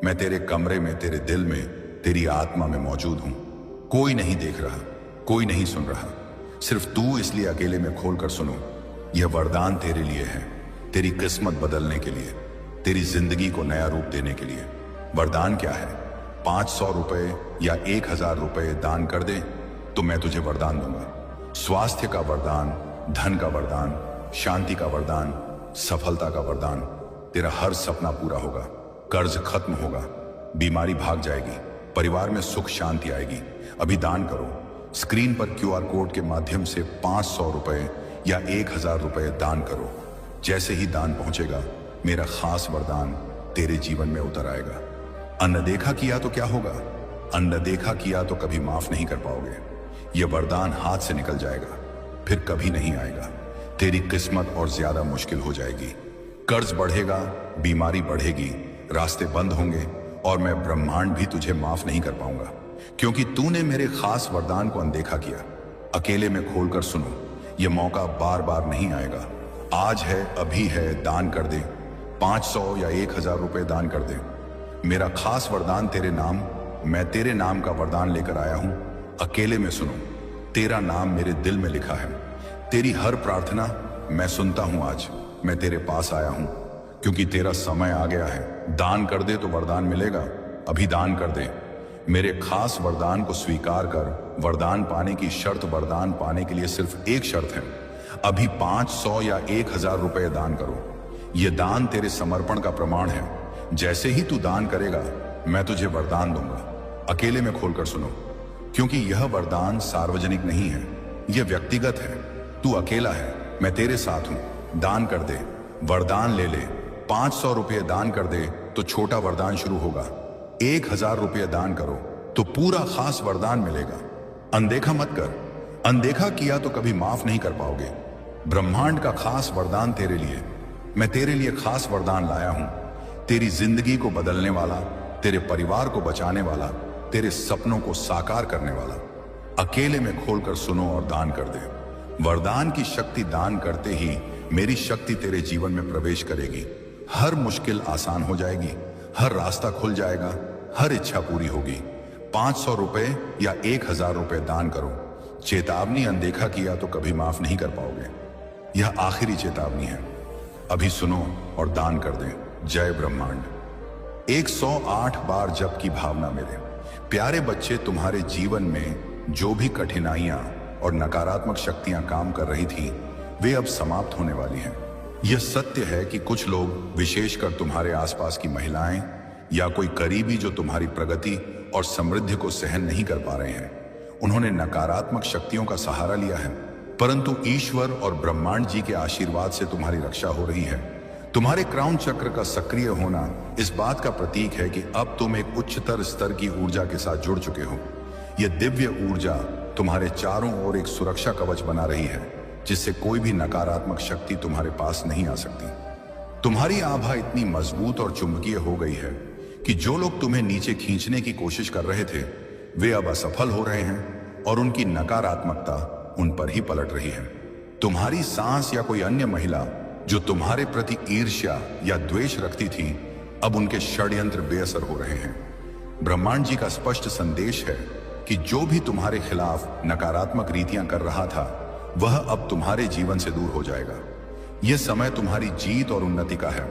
मैं तेरे कमरे में, तेरे दिल में, तेरी आत्मा में मौजूद हूं। कोई नहीं देख रहा, कोई नहीं सुन रहा, सिर्फ तू, इसलिए अकेले में खोलकर सुनो। यह वरदान तेरे लिए है, तेरी किस्मत बदलने के लिए, तेरी जिंदगी को नया रूप देने के लिए। वरदान क्या है? 500 रुपए या 1000 रुपए दान कर दे तो मैं तुझे वरदान दूंगा। स्वास्थ्य का वरदान, धन का वरदान, शांति का वरदान, सफलता का वरदान। तेरा हर सपना पूरा होगा, कर्ज खत्म होगा, बीमारी भाग जाएगी, परिवार में सुख शांति आएगी। अभी दान करो। स्क्रीन पर QR कोड के माध्यम से 500 रुपए या 1000 रुपए दान करो। जैसे ही दान पहुंचेगा, मेरा खास वरदान तेरे जीवन में उतर आएगा। अनदेखा किया तो क्या होगा? अनदेखा किया तो कभी माफ नहीं कर पाओगे। यह वरदान हाथ से निकल जाएगा, फिर कभी नहीं आएगा। तेरी किस्मत और ज्यादा मुश्किल हो जाएगी, कर्ज बढ़ेगा, बीमारी बढ़ेगी, रास्ते बंद होंगे और मैं ब्रह्मांड भी तुझे माफ नहीं कर पाऊंगा, क्योंकि तूने मेरे खास वरदान को अनदेखा किया। अकेले में खोलकर सुनो, यह मौका बार बार नहीं आएगा। आज है, अभी है, दान कर दे। 500 या 1000 रुपए दान कर दे। मेरा खास वरदान तेरे नाम, मैं तेरे नाम का वरदान लेकर आया हूं। अकेले में सुनो, तेरा नाम मेरे दिल में लिखा है। तेरी हर प्रार्थना मैं सुनता हूं। आज मैं तेरे पास आया हूं क्योंकि तेरा समय आ गया है। दान कर दे तो वरदान मिलेगा। अभी दान कर दे। मेरे खास वरदान को स्वीकार कर। वरदान पाने की शर्त, वरदान पाने के लिए सिर्फ एक शर्त है। अभी 500 या 1000 रुपए दान करो। यह दान तेरे समर्पण का प्रमाण है। जैसे ही तू दान करेगा, मैं तुझे वरदान दूंगा। अकेले में खोलकर सुनो, क्योंकि यह वरदान सार्वजनिक नहीं है, यह व्यक्तिगत है। तू अकेला है, मैं तेरे साथ हूं। दान कर दे, वरदान ले ले। 500 रुपये दान कर दे तो छोटा वरदान शुरू होगा। 1000 रुपये दान करो तो पूरा खास वरदान मिलेगा। अनदेखा मत कर। अनदेखा किया तो कभी माफ नहीं कर पाओगे। ब्रह्मांड का खास वरदान तेरे लिए, मैं तेरे लिए खास वरदान लाया हूं। तेरी जिंदगी को बदलने वाला, तेरे परिवार को बचाने वाला, तेरे सपनों को साकार करने वाला। अकेले में खोलकर सुनो और दान कर दे। वरदान की शक्ति दान करते ही मेरी शक्ति तेरे जीवन में प्रवेश करेगी। हर मुश्किल आसान हो जाएगी, हर रास्ता खुल जाएगा, हर इच्छा पूरी होगी। 500 रुपए या 1000 रुपए दान करो। चेतावनी, अनदेखा किया तो कभी माफ नहीं कर पाओगे। यह आखिरी चेतावनी है। अभी सुनो और दान कर दें। जय ब्रह्मांड। 108 बार जप की भावना। मेरे प्यारे बच्चे, तुम्हारे जीवन में जो भी कठिनाइयां और नकारात्मक शक्तियां काम कर रही थी, वे अब समाप्त होने वाली हैं। यह सत्य है कि कुछ लोग, विशेषकर तुम्हारे आसपास की महिलाएं या कोई करीबी, जो तुम्हारी प्रगति और समृद्धि को सहन नहीं कर पा रहे हैं, उन्होंने नकारात्मक शक्तियों का सहारा लिया है। परंतु ईश्वर और ब्रह्मांड जी के आशीर्वाद से तुम्हारी रक्षा हो रही है। तुम्हारे क्राउन चक्र का सक्रिय होना इस बात का प्रतीक है कि अब तुम एक उच्चतर स्तर की ऊर्जा के साथ जुड़ चुके हो। यह दिव्य ऊर्जा तुम्हारे चारों ओर एक सुरक्षा कवच बना रही है, जिससे कोई भी नकारात्मक शक्ति तुम्हारे पास नहीं आ सकती। तुम्हारी आभा इतनी मजबूत और चुंबकीय हो गई है कि जो लोग तुम्हें नीचे खींचने की कोशिश कर रहे थे, वे अब असफल हो रहे हैं और उनकी नकारात्मकता उन पर ही पलट रही है। तुम्हारी सांस या कोई अन्य महिला जो तुम्हारे प्रति ईर्ष्या या द्वेष रखती थी, अब उनके षड्यंत्र बेअसर हो रहे हैं। ब्रह्मांड जी का स्पष्ट संदेश है कि जो भी तुम्हारे खिलाफ नकारात्मक रीतियां कर रहा था, वह अब तुम्हारे जीवन से दूर हो जाएगा। यह समय तुम्हारी जीत और उन्नति का है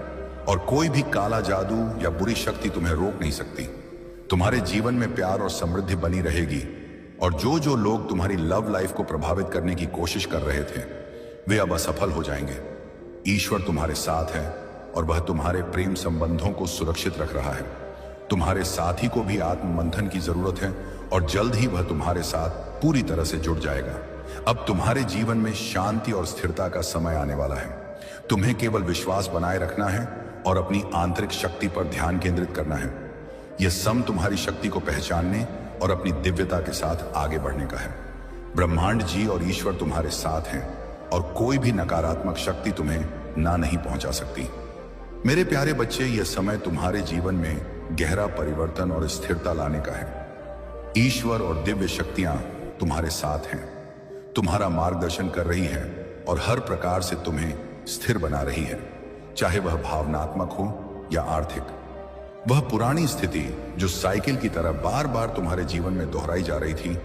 और कोई भी काला जादू या बुरी शक्ति तुम्हें रोक नहीं सकती। तुम्हारे जीवन में प्यार और समृद्धि बनी रहेगी और जो जो लोग तुम्हारी लव लाइफ को प्रभावित करने की कोशिश कर रहे थे, वे अब असफल हो जाएंगे। ईश्वर तुम्हारे साथ है और वह तुम्हारे प्रेम संबंधों को सुरक्षित रख रहा है। तुम्हारे साथी को भी आत्ममंथन की जरूरत है और जल्द ही वह तुम्हारे साथ पूरी तरह से जुड़ जाएगा। अब तुम्हारे जीवन में शांति और स्थिरता का समय आने वाला है। तुम्हें केवल विश्वास बनाए रखना है और अपनी आंतरिक शक्ति पर ध्यान केंद्रित करना है। यह सम तुम्हारी शक्ति को पहचानने और अपनी दिव्यता के साथ आगे बढ़ने का है। ब्रह्मांड जी और ईश्वर तुम्हारे साथ हैं और कोई भी नकारात्मक शक्ति तुम्हें ना नहीं पहुंचा सकती। मेरे प्यारे बच्चे, यह समय तुम्हारे जीवन में गहरा परिवर्तन और स्थिरता लाने का है। ईश्वर और दिव्य शक्तियां तुम्हारे साथ हैं, तुम्हारा मार्गदर्शन कर रही है और हर प्रकार से तुम्हें स्थिर बना रही है, चाहे वह भावनात्मक हो या आर्थिक। वह पुरानी स्थिति जो साइकिल की तरह बार बार तुम्हारे जीवन में दोहराई जा रही थी,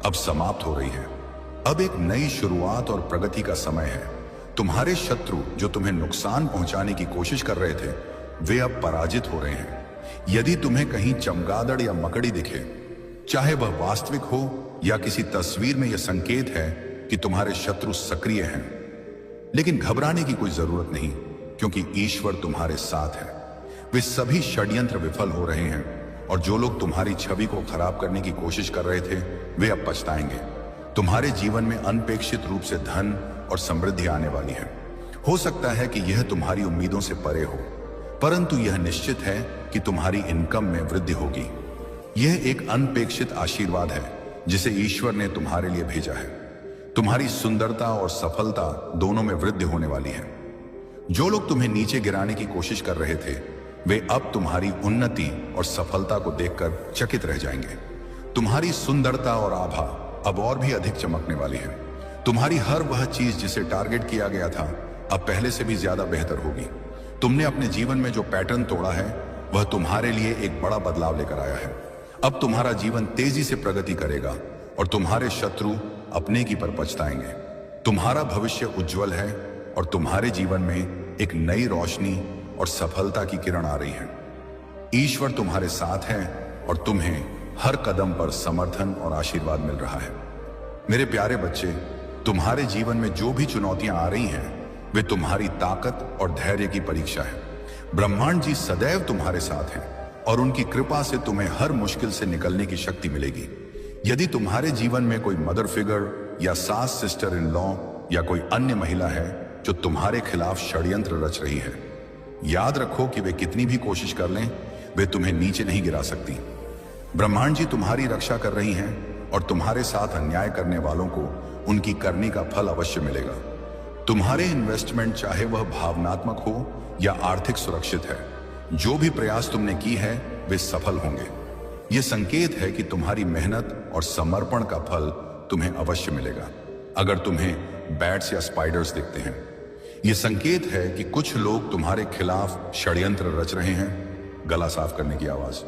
अब समाप्त हो रही है। अब एक नई शुरुआत और प्रगति का समय है। तुम्हारे शत्रु जो तुम्हें नुकसान पहुंचाने की कोशिश कर रहे थे, वे अब पराजित हो रहे हैं। यदि तुम्हें कहीं चमगादड़ या मकड़ी दिखे, चाहे वह वास्तविक हो या किसी तस्वीर में, यह संकेत है कि तुम्हारे शत्रु सक्रिय हैं। लेकिन घबराने की कोई जरूरत नहीं, क्योंकि ईश्वर तुम्हारे साथ है। वे सभी षड्यंत्र विफल हो रहे हैं और जो लोग तुम्हारी छवि को खराब करने की कोशिश कर रहे थे, वे अब पछताएंगे। तुम्हारे जीवन में अनपेक्षित रूप से धन और समृद्धि आने वाली है। हो सकता है कि यह तुम्हारी उम्मीदों से परे हो, परंतु यह निश्चित है कि तुम्हारी इनकम में वृद्धि होगी। यह एक अनपेक्षित आशीर्वाद है जिसे ईश्वर ने तुम्हारे लिए भेजा है। तुम्हारी सुंदरता और सफलता दोनों में वृद्धि होने वाली है। जो लोग तुम्हें नीचे गिराने की कोशिश कर रहे थे, वे अब तुम्हारी उन्नति और सफलता को देखकर चकित रह जाएंगे। तुम्हारी सुंदरता और आभा अब और भी अधिक चमकने वाली है। तुम्हारी हर वह चीज जिसे टारगेट किया गया था, अब पहले से भी ज्यादा बेहतर होगी। तुमने अपने जीवन में जो पैटर्न तोड़ा है, वह तुम्हारे लिए एक बड़ा बदलाव लेकर आया है। अब तुम्हारा जीवन तेजी से प्रगति करेगा और तुम्हारे शत्रु अपने की पर पछताएंगे। तुम्हारा भविष्य उज्जवल है और तुम्हारे जीवन में एक नई रोशनी और सफलता की किरण आ रही है। ईश्वर तुम्हारे साथ है और तुम्हें हर कदम पर समर्थन और आशीर्वाद मिल रहा है। मेरे प्यारे बच्चे, तुम्हारे जीवन में जो भी चुनौतियां आ रही हैं, वे तुम्हारी ताकत और धैर्य की परीक्षा है। ब्रह्मांड जी सदैव तुम्हारे साथ हैं और उनकी कृपा से तुम्हें हर मुश्किल से निकलने की शक्ति मिलेगी। यदि तुम्हारे जीवन में कोई मदर फिगर या सास, सिस्टर इन लॉ या कोई अन्य महिला है जो तुम्हारे खिलाफ षड्यंत्र रच रही है, याद रखो कि वे कितनी भी कोशिश कर लें, वे तुम्हें नीचे नहीं गिरा सकती। ब्रह्मांड जी तुम्हारी रक्षा कर रही हैं और तुम्हारे साथ अन्याय करने वालों को उनकी करनी का फल अवश्य मिलेगा। तुम्हारे इन्वेस्टमेंट, चाहे वह भावनात्मक हो या आर्थिक, सुरक्षित है। जो भी प्रयास तुमने की है, वे सफल होंगे। यह संकेत है कि तुम्हारी मेहनत और समर्पण का फल तुम्हें अवश्य मिलेगा। अगर तुम्हें बैट्स या स्पाइडर्स दिखते हैं, यह संकेत है कि कुछ लोग तुम्हारे खिलाफ षड्यंत्र रच रहे हैं। गला साफ करने की आवाज।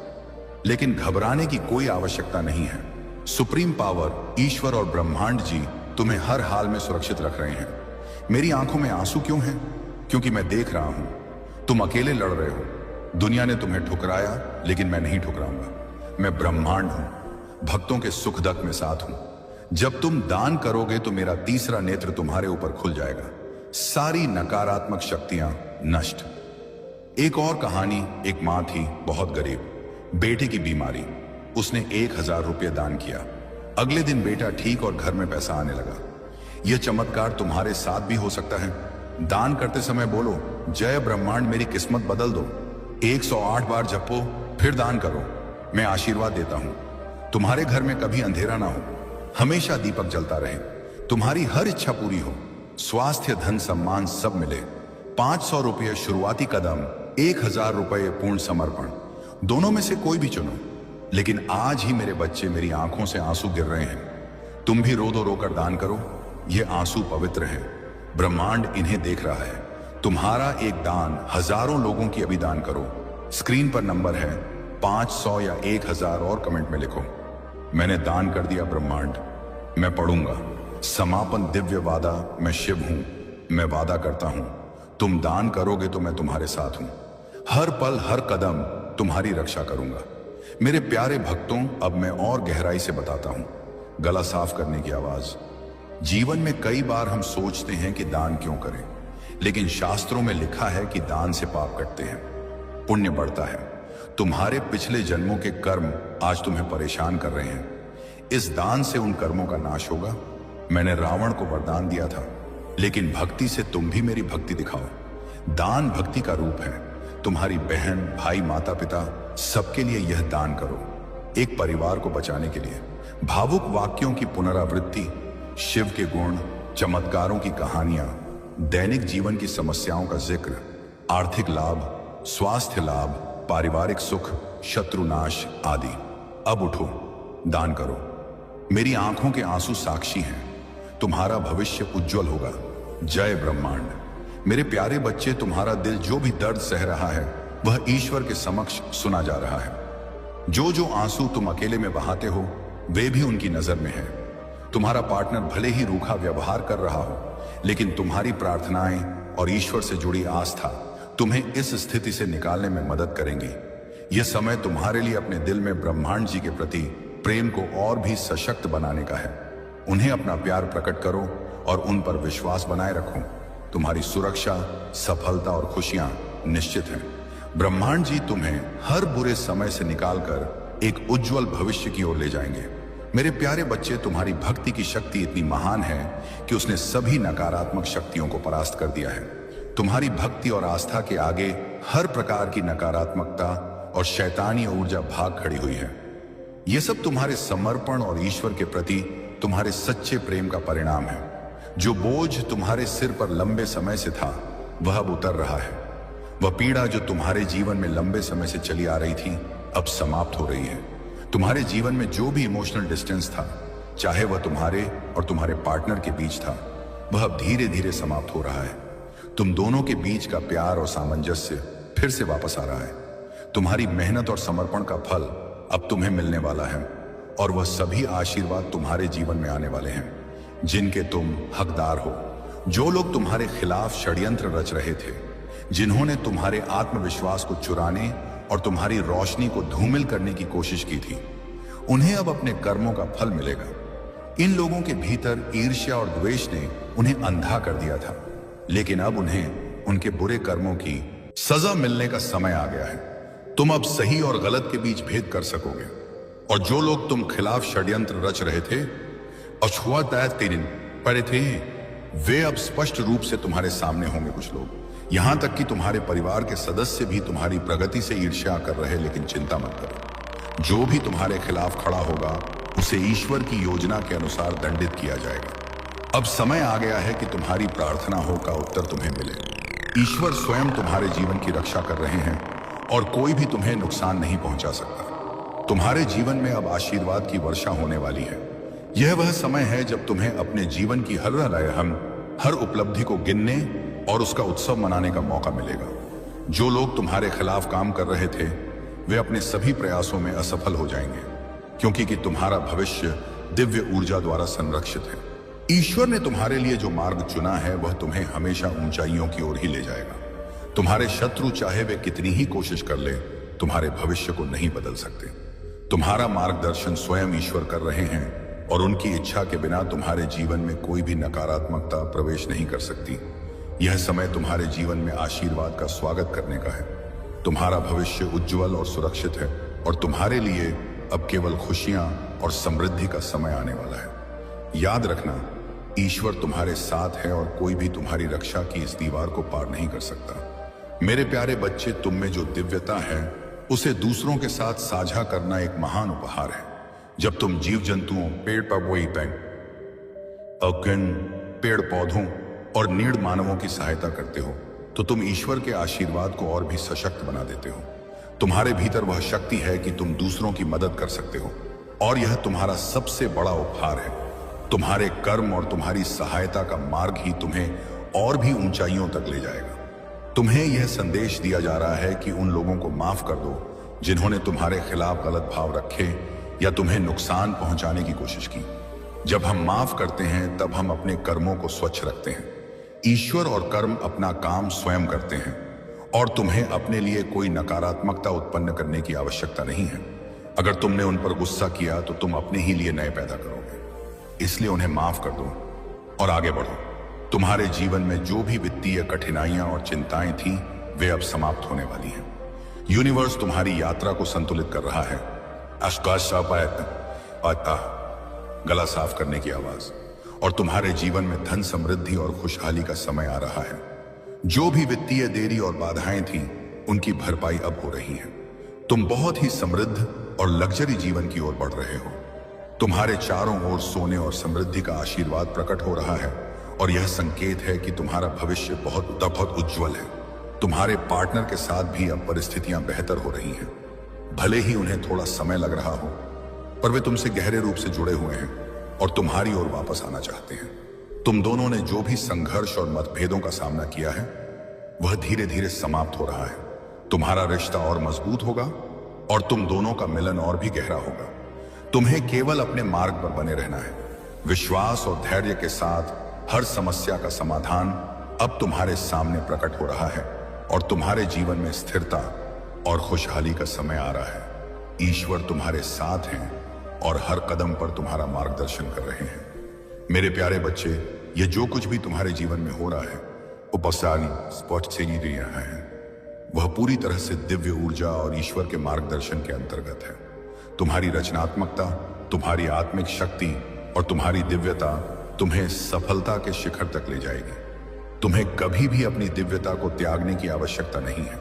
लेकिन घबराने की कोई आवश्यकता नहीं है। सुप्रीम पावर, ईश्वर और ब्रह्मांड जी तुम्हें हर हाल में सुरक्षित रख रहे हैं। मेरी आंखों में आंसू क्यों हैं? क्योंकि मैं देख रहा हूं तुम अकेले लड़ रहे हो। दुनिया ने तुम्हें ठुकराया, लेकिन मैं नहीं ठुकराऊंगा। मैं ब्रह्मांड हूं, भक्तों के सुख दुख में साथ हूं। जब तुम दान करोगे तो मेरा तीसरा नेत्र तुम्हारे ऊपर खुल जाएगा। सारी नकारात्मक शक्तियां नष्ट। एक और कहानी। एक मां थी, बहुत गरीब, बेटे की बीमारी। उसने 1000 रुपये दान किया। अगले दिन बेटा ठीक और घर में पैसा आने लगा। यह चमत्कार तुम्हारे साथ भी हो सकता है। दान करते समय बोलो, जय ब्रह्मांड, मेरी किस्मत बदल दो। 108 बार जपो, फिर दान करो। मैं आशीर्वाद देता हूं, तुम्हारे घर में कभी अंधेरा ना हो, हमेशा दीपक जलता रहे, तुम्हारी हर इच्छा पूरी हो, स्वास्थ्य, धन, सम्मान सब मिले। 500 रुपये शुरुआती कदम, 1000 रुपये पूर्ण समर्पण। दोनों में से कोई भी चुनो। लेकिन आज ही मेरे बच्चे, मेरी आंखों से आंसू गिर रहे हैं। तुम भी रो दो, रोकर दान करो। ये आंसू पवित्र हैं, ब्रह्मांड इन्हें देख रहा है। तुम्हारा एक दान हजारों लोगों की अभी दान करो। स्क्रीन पर नंबर है, 500 या 1000 और कमेंट में लिखो, मैंने दान कर दिया ब्रह्मांड। मैं पढ़ूंगा, समापन दिव्य वादा, मैं शिव हूं, मैं वादा करता हूं, तुम दान करोगे तो मैं तुम्हारे साथ हूं। हर पल, हर कदम तुम्हारी रक्षा करूंगा। मेरे प्यारे भक्तों, अब मैं और गहराई से बताता हूं। गला साफ करने की आवाज। जीवन में कई बार हम सोचते हैं कि दान क्यों करें, लेकिन शास्त्रों में लिखा है कि दान से पाप कटते हैं, पुण्य बढ़ता है। तुम्हारे पिछले जन्मों के कर्म आज तुम्हें परेशान कर रहे हैं। इस दान से उन कर्मों का नाश होगा। मैंने रावण को वरदान दिया था, लेकिन भक्ति से तुम भी मेरी भक्ति दिखाओ। दान भक्ति का रूप है। तुम्हारी बहन, भाई, माता पिता सबके लिए यह दान करो, एक परिवार को बचाने के लिए। भावुक वाक्यों की पुनरावृत्ति, शिव के गुण, चमत्कारों की कहानियां, दैनिक जीवन की समस्याओं का जिक्र, आर्थिक लाभ, स्वास्थ्य लाभ, पारिवारिक सुख, शत्रुनाश आदि। अब उठो, दान करो। मेरी आंखों के आंसू साक्षी हैं, तुम्हारा भविष्य उज्जवल होगा। जय ब्रह्मांड। मेरे प्यारे बच्चे, तुम्हारा दिल जो भी दर्द सह रहा है वह ईश्वर के समक्ष सुना जा रहा है। जो जो आंसू तुम अकेले में बहाते हो वे भी उनकी नजर में है। तुम्हारा पार्टनर भले ही रूखा व्यवहार कर रहा हो, लेकिन तुम्हारी प्रार्थनाएं और ईश्वर से जुड़ी आस्था तुम्हें इस स्थिति से निकालने में मदद करेंगी। यह समय तुम्हारे लिए अपने दिल में ब्रह्मांड जी के प्रति प्रेम को और भी सशक्त बनाने का है। उन्हें अपना प्यार प्रकट करो और उन पर विश्वास बनाए रखो। तुम्हारी सुरक्षा, सफलता और खुशियां निश्चित हैं। ब्रह्मांड जी तुम्हें हर बुरे समय से निकालकर एक उज्जवल भविष्य की ओर ले जाएंगे। मेरे प्यारे बच्चे, तुम्हारी भक्ति की शक्ति इतनी महान है कि उसने सभी नकारात्मक शक्तियों को परास्त कर दिया है। तुम्हारी भक्ति और आस्था के आगे हर प्रकार की नकारात्मकता और शैतानी ऊर्जा भाग खड़ी हुई है। यह सब तुम्हारे समर्पण और ईश्वर के प्रति तुम्हारे सच्चे प्रेम का परिणाम है। जो बोझ तुम्हारे सिर पर लंबे समय से था वह अब उतर रहा है। वह पीड़ा जो तुम्हारे जीवन में लंबे समय से चली आ रही थी अब समाप्त हो रही है। तुम्हारे जीवन में जो भी इमोशनल डिस्टेंस था, चाहे वह तुम्हारे और तुम्हारे पार्टनर के बीच था, वह अब धीरे धीरे समाप्त हो रहा है। तुम दोनों के बीच का प्यार और सामंजस्य फिर से वापस आ रहा है। तुम्हारी मेहनत और समर्पण का फल अब तुम्हें मिलने वाला है और वह सभी आशीर्वाद तुम्हारे जीवन में आने वाले हैं जिनके तुम हकदार हो। जो लोग तुम्हारे खिलाफ षड्यंत्र रच रहे थे, जिन्होंने तुम्हारे आत्मविश्वास को चुराने और तुम्हारी रोशनी को धूमिल करने की कोशिश की थी, उन्हें अब अपने कर्मों का फल मिलेगा। इन लोगों के भीतर ईर्ष्या और द्वेष ने उन्हें अंधा कर दिया था, लेकिन अब उन्हें उनके बुरे कर्मों की सजा मिलने का समय आ गया है। तुम अब सही और गलत के बीच भेद कर सकोगे और जो लोग तुम खिलाफ षड्यंत्र रच रहे थे, अछुआता तीन पड़े थे, वे अब स्पष्ट रूप से तुम्हारे सामने होंगे। कुछ लोग, यहां तक कि तुम्हारे परिवार के सदस्य भी तुम्हारी प्रगति से ईर्ष्या कर रहे, लेकिन चिंता मत करो। जो भी तुम्हारे खिलाफ खड़ा होगा उसे ईश्वर की योजना के अनुसार दंडित किया जाएगा। अब समय आ गया है कि तुम्हारी प्रार्थना हो का उत्तर तुम्हें मिले। ईश्वर स्वयं तुम्हारे जीवन की रक्षा कर रहे हैं और कोई भी तुम्हें नुकसान नहीं पहुंचा सकता। तुम्हारे जीवन में अब आशीर्वाद की वर्षा होने वाली है। यह वह समय है जब तुम्हें अपने जीवन की हर उपलब्धि को गिनने और उसका उत्सव मनाने का मौका मिलेगा। जो लोग तुम्हारे खिलाफ काम कर रहे थे वे अपने सभी प्रयासों में असफल हो जाएंगे, क्योंकि कि तुम्हारा भविष्य दिव्य ऊर्जा द्वारा संरक्षित है। ईश्वर ने तुम्हारे लिए जो मार्ग चुना है वह तुम्हें हमेशा ऊंचाइयों की ओर ही ले जाएगा। तुम्हारे शत्रु चाहे वे कितनी ही कोशिश कर ले, तुम्हारे भविष्य को नहीं बदल सकते। तुम्हारा मार्गदर्शन स्वयं ईश्वर कर रहे हैं और उनकी इच्छा के बिना तुम्हारे जीवन में कोई भी नकारात्मकता प्रवेश नहीं कर सकती। यह समय तुम्हारे जीवन में आशीर्वाद का स्वागत करने का है। तुम्हारा भविष्य उज्जवल और सुरक्षित है और तुम्हारे लिए अब केवल खुशियां और समृद्धि का समय आने वाला है। याद रखना, ईश्वर तुम्हारे साथ है और कोई भी तुम्हारी रक्षा की इस दीवार को पार नहीं कर सकता। मेरे प्यारे बच्चे, तुम में जो दिव्यता है उसे दूसरों के साथ साझा करना एक महान उपहार है। जब तुम जीव जंतुओं, पेड़ पौधों और नीड मानवों की सहायता करते हो तो तुम ईश्वर के आशीर्वाद को और भी सशक्त बना देते हो। तुम्हारे भीतर वह शक्ति है कि तुम दूसरों की मदद कर सकते हो और यह तुम्हारा सबसे बड़ा उपहार है। तुम्हारे कर्म और तुम्हारी सहायता का मार्ग ही तुम्हें और भी ऊंचाइयों तक ले जाएगा। तुम्हें यह संदेश दिया जा रहा है कि उन लोगों को माफ कर दो जिन्होंने तुम्हारे खिलाफ गलत भाव रखे या तुम्हें नुकसान पहुंचाने की कोशिश की। जब हम माफ करते हैं तब हम अपने कर्मों को स्वच्छ रखते हैं। ईश्वर और कर्म अपना काम स्वयं करते हैं और तुम्हें अपने लिए कोई नकारात्मकता उत्पन्न करने की आवश्यकता नहीं है। अगर तुमने उन पर गुस्सा किया तो तुम अपने ही लिए नए पैदा करोगे। इसलिए उन्हें माफ कर दो और आगे बढ़ो। तुम्हारे जीवन में जो भी वित्तीय कठिनाइयां और चिंताएं थी वे अब समाप्त होने वाली हैं। यूनिवर्स तुम्हारी यात्रा को संतुलित कर रहा है। गला साफ करने की आवाज। और तुम्हारे जीवन में धन, समृद्धि और खुशहाली का समय आ रहा है। जो भी वित्तीय देरी और बाधाएं थीं, उनकी भरपाई अब हो रही है। तुम बहुत ही समृद्ध और लग्जरी जीवन की ओर बढ़ रहे हो। तुम्हारे चारों ओर सोने और समृद्धि का आशीर्वाद प्रकट हो रहा है और यह संकेत है कि तुम्हारा भविष्य बहुत उज्जवल है। तुम्हारे पार्टनर के साथ भी अब परिस्थितियां बेहतर हो रही हैं। भले ही उन्हें थोड़ा समय लग रहा हो, पर वे तुमसे गहरे रूप से जुड़े हुए हैं और तुम्हारी ओर वापस आना चाहते हैं। तुम दोनों ने जो भी संघर्ष और मतभेदों का सामना किया है, वह धीरे धीरे समाप्त हो रहा है। तुम्हारा रिश्ता और मजबूत होगा और तुम दोनों का मिलन और भी गहरा होगा। तुम्हें केवल अपने मार्ग पर बने रहना है। विश्वास और धैर्य के साथ हर समस्या का समाधान अब तुम्हारे सामने प्रकट हो रहा है और तुम्हारे जीवन में स्थिरता और खुशहाली का समय आ रहा है। ईश्वर तुम्हारे साथ हैं और हर कदम पर तुम्हारा मार्गदर्शन कर रहे हैं। मेरे प्यारे बच्चे, ये जो कुछ भी तुम्हारे जीवन में हो रहा है, उपसानी स्पष्ट से नहीं दे रहा है। वह पूरी तरह से दिव्य ऊर्जा और ईश्वर के मार्गदर्शन के अंतर्गत है। तुम्हारी रचनात्मकता, तुम्हारी आत्मिक शक्ति और तुम्हारी दिव्यता तुम्हें सफलता के शिखर तक ले जाएगी। तुम्हें कभी भी अपनी दिव्यता को त्यागने की आवश्यकता नहीं है।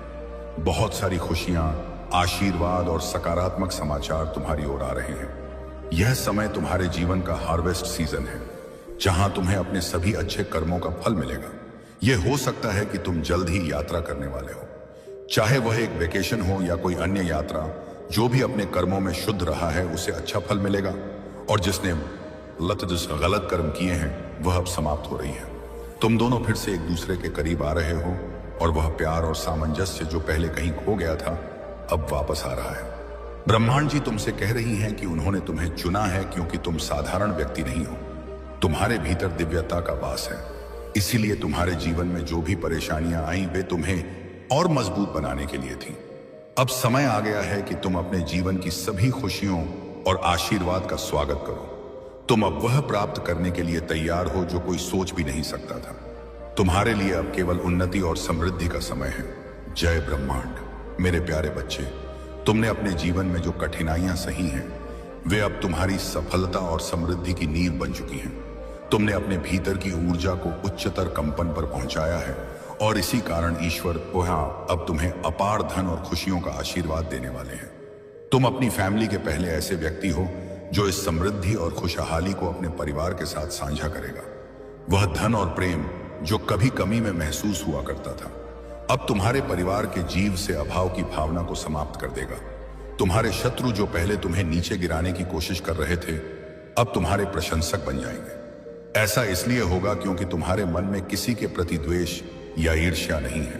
बहुत सारी खुशियां, आशीर्वाद और सकारात्मक समाचार तुम्हारी ओर आ रहे हैं। यह समय तुम्हारे जीवन का हार्वेस्ट सीजन है, जहां तुम्हें अपने सभी अच्छे कर्मों का फल मिलेगा। यह हो सकता है कि तुम जल्द ही यात्रा करने वाले हो, चाहे वह एक वेकेशन हो या कोई अन्य यात्रा। जो भी अपने कर्मों में शुद्ध रहा है, उसे अच्छा फल मिलेगा, और जिसने गलत कर्म किए हैं, वह अब समाप्त हो रही है। तुम दोनों फिर से एक दूसरे के करीब आ रहे हो और वह प्यार और सामंजस्य जो पहले कहीं खो गया था, अब वापस आ रहा है। ब्रह्मांड जी तुमसे कह रही हैं कि उन्होंने तुम्हें चुना है क्योंकि तुम साधारण व्यक्ति नहीं हो। तुम्हारे भीतर दिव्यता का वास है। इसीलिए तुम्हारे जीवन में जो भी परेशानियां आई, वे तुम्हें और मजबूत बनाने के लिए थी। अब समय आ गया है कि तुम अपने जीवन की सभी खुशियों और आशीर्वाद का स्वागत करो। तुम अब वह प्राप्त करने के लिए तैयार हो जो कोई सोच भी नहीं सकता था। तुम्हारे लिए अब केवल उन्नति और समृद्धि का समय है। जय ब्रह्मांड। मेरे प्यारे बच्चे, तुमने अपने जीवन में जो कठिनाइयां सही हैं, वे अब तुम्हारी सफलता और समृद्धि की नींव बन चुकी हैं। तुमने अपने भीतर की ऊर्जा को उच्चतर कंपन पर पहुंचाया है और इसी कारण ईश्वर अब तुम्हें अपार धन और खुशियों का आशीर्वाद देने वाले हैं। तुम अपनी फैमिली के पहले ऐसे व्यक्ति हो जो इस समृद्धि और खुशहाली को अपने परिवार के साथ साझा करेगा। वह धन और प्रेम जो कभी कमी में महसूस हुआ करता था, अब तुम्हारे परिवार के जीव से अभाव की भावना को समाप्त कर देगा। तुम्हारे शत्रु जो पहले तुम्हें नीचे गिराने की कोशिश कर रहे थे, अब तुम्हारे प्रशंसक बन जाएंगे। ऐसा इसलिए होगा क्योंकि तुम्हारे मन में किसी के प्रति द्वेष या ईर्ष्या नहीं है।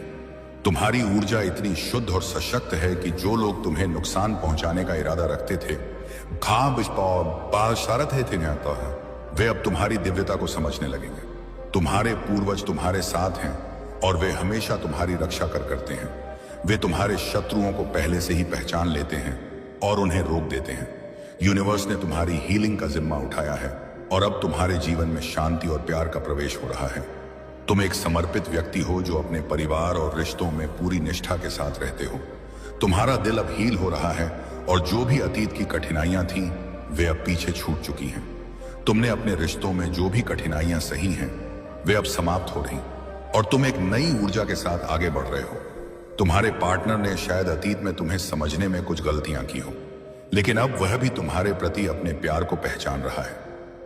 तुम्हारी ऊर्जा इतनी शुद्ध और सशक्त है कि जो लोग तुम्हें नुकसान पहुंचाने का इरादा रखते थे, वे अब तुम्हारी दिव्यता को समझने लगेंगे। तुम्हारे पूर्वज तुम्हारे साथ हैं और वे हमेशा तुम्हारी रक्षा करते हैं। वे तुम्हारे शत्रुओं को पहले से ही पहचान लेते हैं और उन्हें रोक देते हैं। यूनिवर्स ने तुम्हारी हीलिंग का जिम्मा उठाया है और अब तुम्हारे जीवन में शांति और प्यार का प्रवेश हो रहा है। तुम एक समर्पित व्यक्ति हो जो अपने परिवार और रिश्तों में पूरी निष्ठा के साथ रहते हो। तुम्हारा दिल अब हील हो रहा है और जो भी अतीत की कठिनाइयां थीं, वे अब पीछे छूट चुकी हैं। तुमने अपने रिश्तों में जो भी कठिनाइयां सही हैं, वे अब समाप्त हो रही और तुम एक नई ऊर्जा के साथ आगे बढ़ रहे हो। तुम्हारे पार्टनर ने शायद अतीत में तुम्हें समझने में कुछ गलतियां की हो, लेकिन अब वह भी तुम्हारे प्रति अपने प्यार को पहचान रहा है।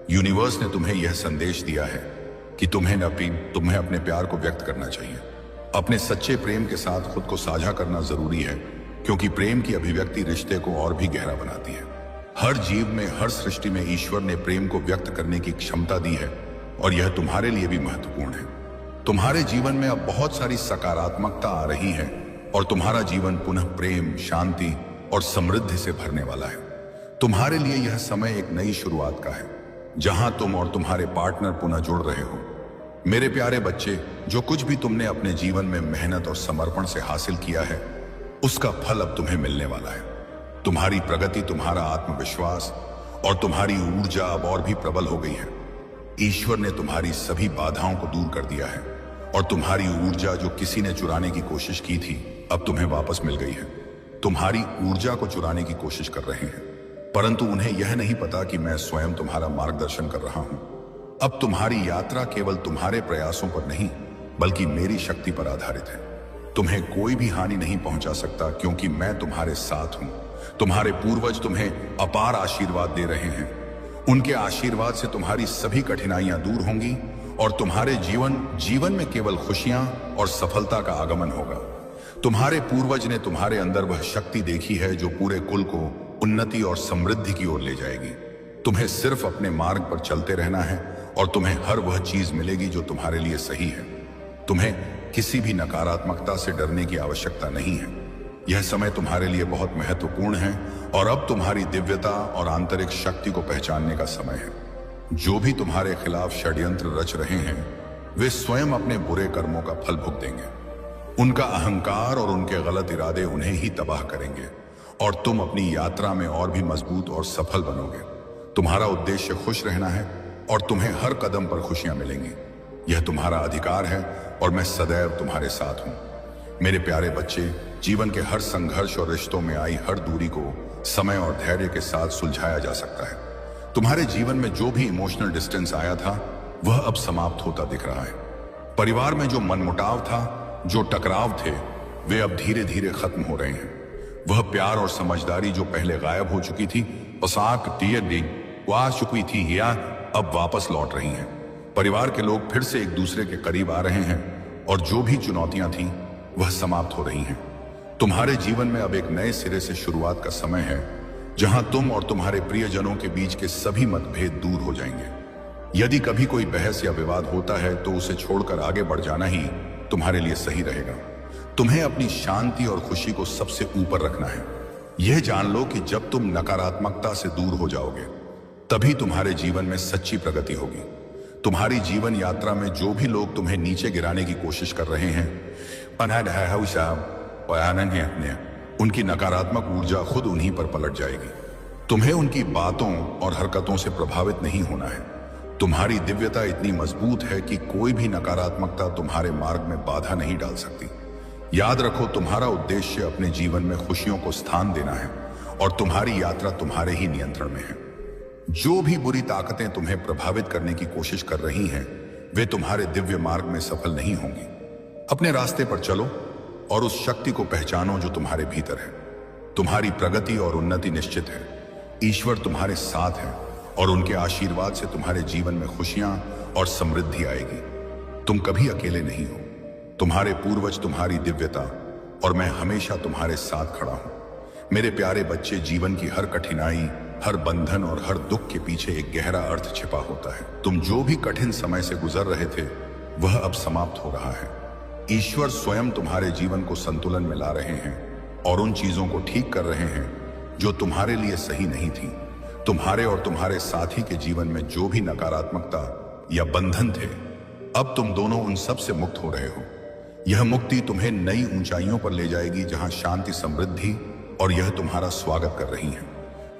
यूनिवर्स ने तुम्हें यह संदेश दिया है कि तुम्हें अपने प्यार को व्यक्त करना चाहिए। अपने सच्चे प्रेम के साथ खुद को साझा करना जरूरी है, क्योंकि प्रेम की अभिव्यक्ति रिश्ते को और भी गहरा बनाती है। हर जीव में, हर सृष्टि में ईश्वर ने प्रेम को व्यक्त करने की क्षमता दी है और यह तुम्हारे लिए भी महत्वपूर्ण है। तुम्हारे जीवन में अब बहुत सारी सकारात्मकता आ रही है और तुम्हारा जीवन पुनः प्रेम, शांति और समृद्धि से भरने वाला है। तुम्हारे लिए यह समय एक नई शुरुआत का है, जहां तुम और तुम्हारे पार्टनर पुनः जुड़ रहे हो। मेरे प्यारे बच्चे, जो कुछ भी तुमने अपने जीवन में मेहनत और समर्पण से हासिल किया है, उसका फल अब तुम्हें मिलने वाला है। तुम्हारी प्रगति, तुम्हारा आत्मविश्वास और तुम्हारी ऊर्जा अब और भी प्रबल हो गई है। ईश्वर ने तुम्हारी सभी बाधाओं को दूर कर दिया है और तुम्हारी ऊर्जा जो किसी ने चुराने की कोशिश की थी, अब तुम्हें वापस मिल गई है। तुम्हारी ऊर्जा को चुराने की कोशिश कर रहे हैं, परंतु उन्हें यह नहीं पता कि मैं स्वयं तुम्हारा मार्गदर्शन कर रहा हूं। अब तुम्हारी यात्रा केवल तुम्हारे प्रयासों पर नहीं, बल्कि मेरी शक्ति पर आधारित है। तुम्हें कोई भी हानि नहीं पहुंचा सकता, क्योंकि मैं तुम्हारे साथ हूं। तुम्हारे पूर्वज तुम्हें अपार आशीर्वाद दे रहे हैं। उनके आशीर्वाद से तुम्हारी सभी कठिनाइयां दूर होंगी और तुम्हारे जीवन में केवल खुशियां और सफलता का आगमन होगा। तुम्हारे पूर्वज ने तुम्हारे अंदर वह शक्ति देखी है जो पूरे कुल को उन्नति और समृद्धि की ओर ले जाएगी। तुम्हें सिर्फ अपने मार्ग पर चलते रहना है और तुम्हें हर वह चीज मिलेगी जो तुम्हारे लिए सही है। तुम्हें किसी भी नकारात्मकता से डरने की आवश्यकता नहीं है। यह समय तुम्हारे लिए बहुत महत्वपूर्ण है और अब तुम्हारी दिव्यता और आंतरिक शक्ति को पहचानने का समय है। जो भी तुम्हारे खिलाफ षड्यंत्र रच रहे हैं वे स्वयं अपने बुरे कर्मों का फल भुगतेंगे। उनका अहंकार और उनके गलत इरादे उन्हें ही तबाह करेंगे और तुम अपनी यात्रा में और भी मजबूत और सफल बनोगे। तुम्हारा उद्देश्य खुश रहना है और तुम्हें हर कदम पर खुशियां मिलेंगी। यह तुम्हारा अधिकार है और मैं सदैव तुम्हारे साथ हूं। मेरे प्यारे बच्चे, जीवन के हर संघर्ष और रिश्तों में आई हर दूरी को समय और धैर्य के साथ सुलझाया जा सकता है। तुम्हारे जीवन में जो भी इमोशनल डिस्टेंस आया था वह अब समाप्त होता दिख रहा है। परिवार में जो मनमुटाव था, जो टकराव थे, वे अब धीरे धीरे खत्म हो रहे हैं। वह प्यार और समझदारी जो पहले गायब हो चुकी थी, चुकी थी या अब वापस लौट रही हैं। परिवार के लोग फिर से एक दूसरे के करीब आ रहे हैं और जो भी चुनौतियां थीं वह समाप्त हो रही हैं। तुम्हारे जीवन में अब एक नए सिरे से शुरुआत का समय है जहां तुम और तुम्हारे प्रियजनों के बीच के सभी मतभेद दूर हो जाएंगे। यदि कभी कोई बहस या विवाद होता है तो उसे छोड़कर आगे बढ़ जाना ही तुम्हारे लिए सही रहेगा। तुम्हें अपनी शांति और खुशी को सबसे ऊपर रखना है। यह जान लो कि जब तुम नकारात्मकता से दूर हो जाओगे तभी तुम्हारे जीवन में सच्ची प्रगति होगी। तुम्हारी जीवन यात्रा में जो भी लोग तुम्हें नीचे गिराने की कोशिश कर रहे हैं, उनकी नकारात्मक ऊर्जा खुद उन्हीं पर पलट जाएगी। तुम्हें उनकी बातों और हरकतों से प्रभावित नहीं होना है। तुम्हारी दिव्यता इतनी मजबूत है कि कोई भी नकारात्मकता तुम्हारे मार्ग में बाधा नहीं डाल सकती। याद रखो, तुम्हारा उद्देश्य अपने जीवन में खुशियों को स्थान देना है और तुम्हारी यात्रा तुम्हारे ही नियंत्रण में है। जो भी बुरी ताकतें तुम्हें प्रभावित करने की कोशिश कर रही हैं वे तुम्हारे दिव्य मार्ग में सफल नहीं होंगी। अपने रास्ते पर चलो और उस शक्ति को पहचानो जो तुम्हारे भीतर है। तुम्हारी प्रगति और उन्नति निश्चित है। ईश्वर तुम्हारे साथ है और उनके आशीर्वाद से तुम्हारे जीवन में खुशियां और समृद्धि आएगी। तुम कभी अकेले नहीं हो। तुम्हारे पूर्वज तुम्हारी दिव्यता और मैं हमेशा तुम्हारे साथ खड़ा हूं। मेरे प्यारे बच्चे, जीवन की हर कठिनाई, हर बंधन और हर दुख के पीछे एक गहरा अर्थ छिपा होता है। तुम जो भी कठिन समय से गुजर रहे थे वह अब समाप्त हो रहा है। ईश्वर स्वयं तुम्हारे जीवन को संतुलन में ला रहे हैं और उन चीजों को ठीक कर रहे हैं जो तुम्हारे लिए सही नहीं थी। तुम्हारे और तुम्हारे साथी के जीवन में जो भी नकारात्मकता या बंधन थे, अब तुम दोनों उन सब से मुक्त हो रहे हो। यह मुक्ति तुम्हें नई ऊंचाइयों पर ले जाएगी जहां शांति, समृद्धि और यह तुम्हारा स्वागत कर रही है।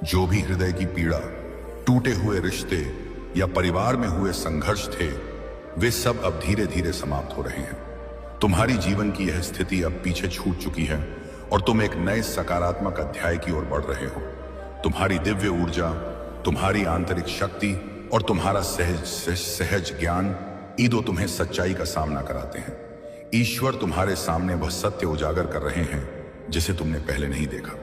जो भी हृदय की पीड़ा, टूटे हुए रिश्ते या परिवार में हुए संघर्ष थे, वे सब अब धीरे धीरे समाप्त हो रहे हैं। तुम्हारी जीवन की यह स्थिति अब पीछे छूट चुकी है और तुम एक नए सकारात्मक अध्याय की ओर बढ़ रहे हो। तुम्हारी दिव्य ऊर्जा, तुम्हारी आंतरिक शक्ति और तुम्हारा सहज ज्ञान ईदो तुम्हें सच्चाई का सामना कराते हैं। ईश्वर तुम्हारे सामने वह सत्य उजागर कर रहे हैं जिसे तुमने पहले नहीं देखा।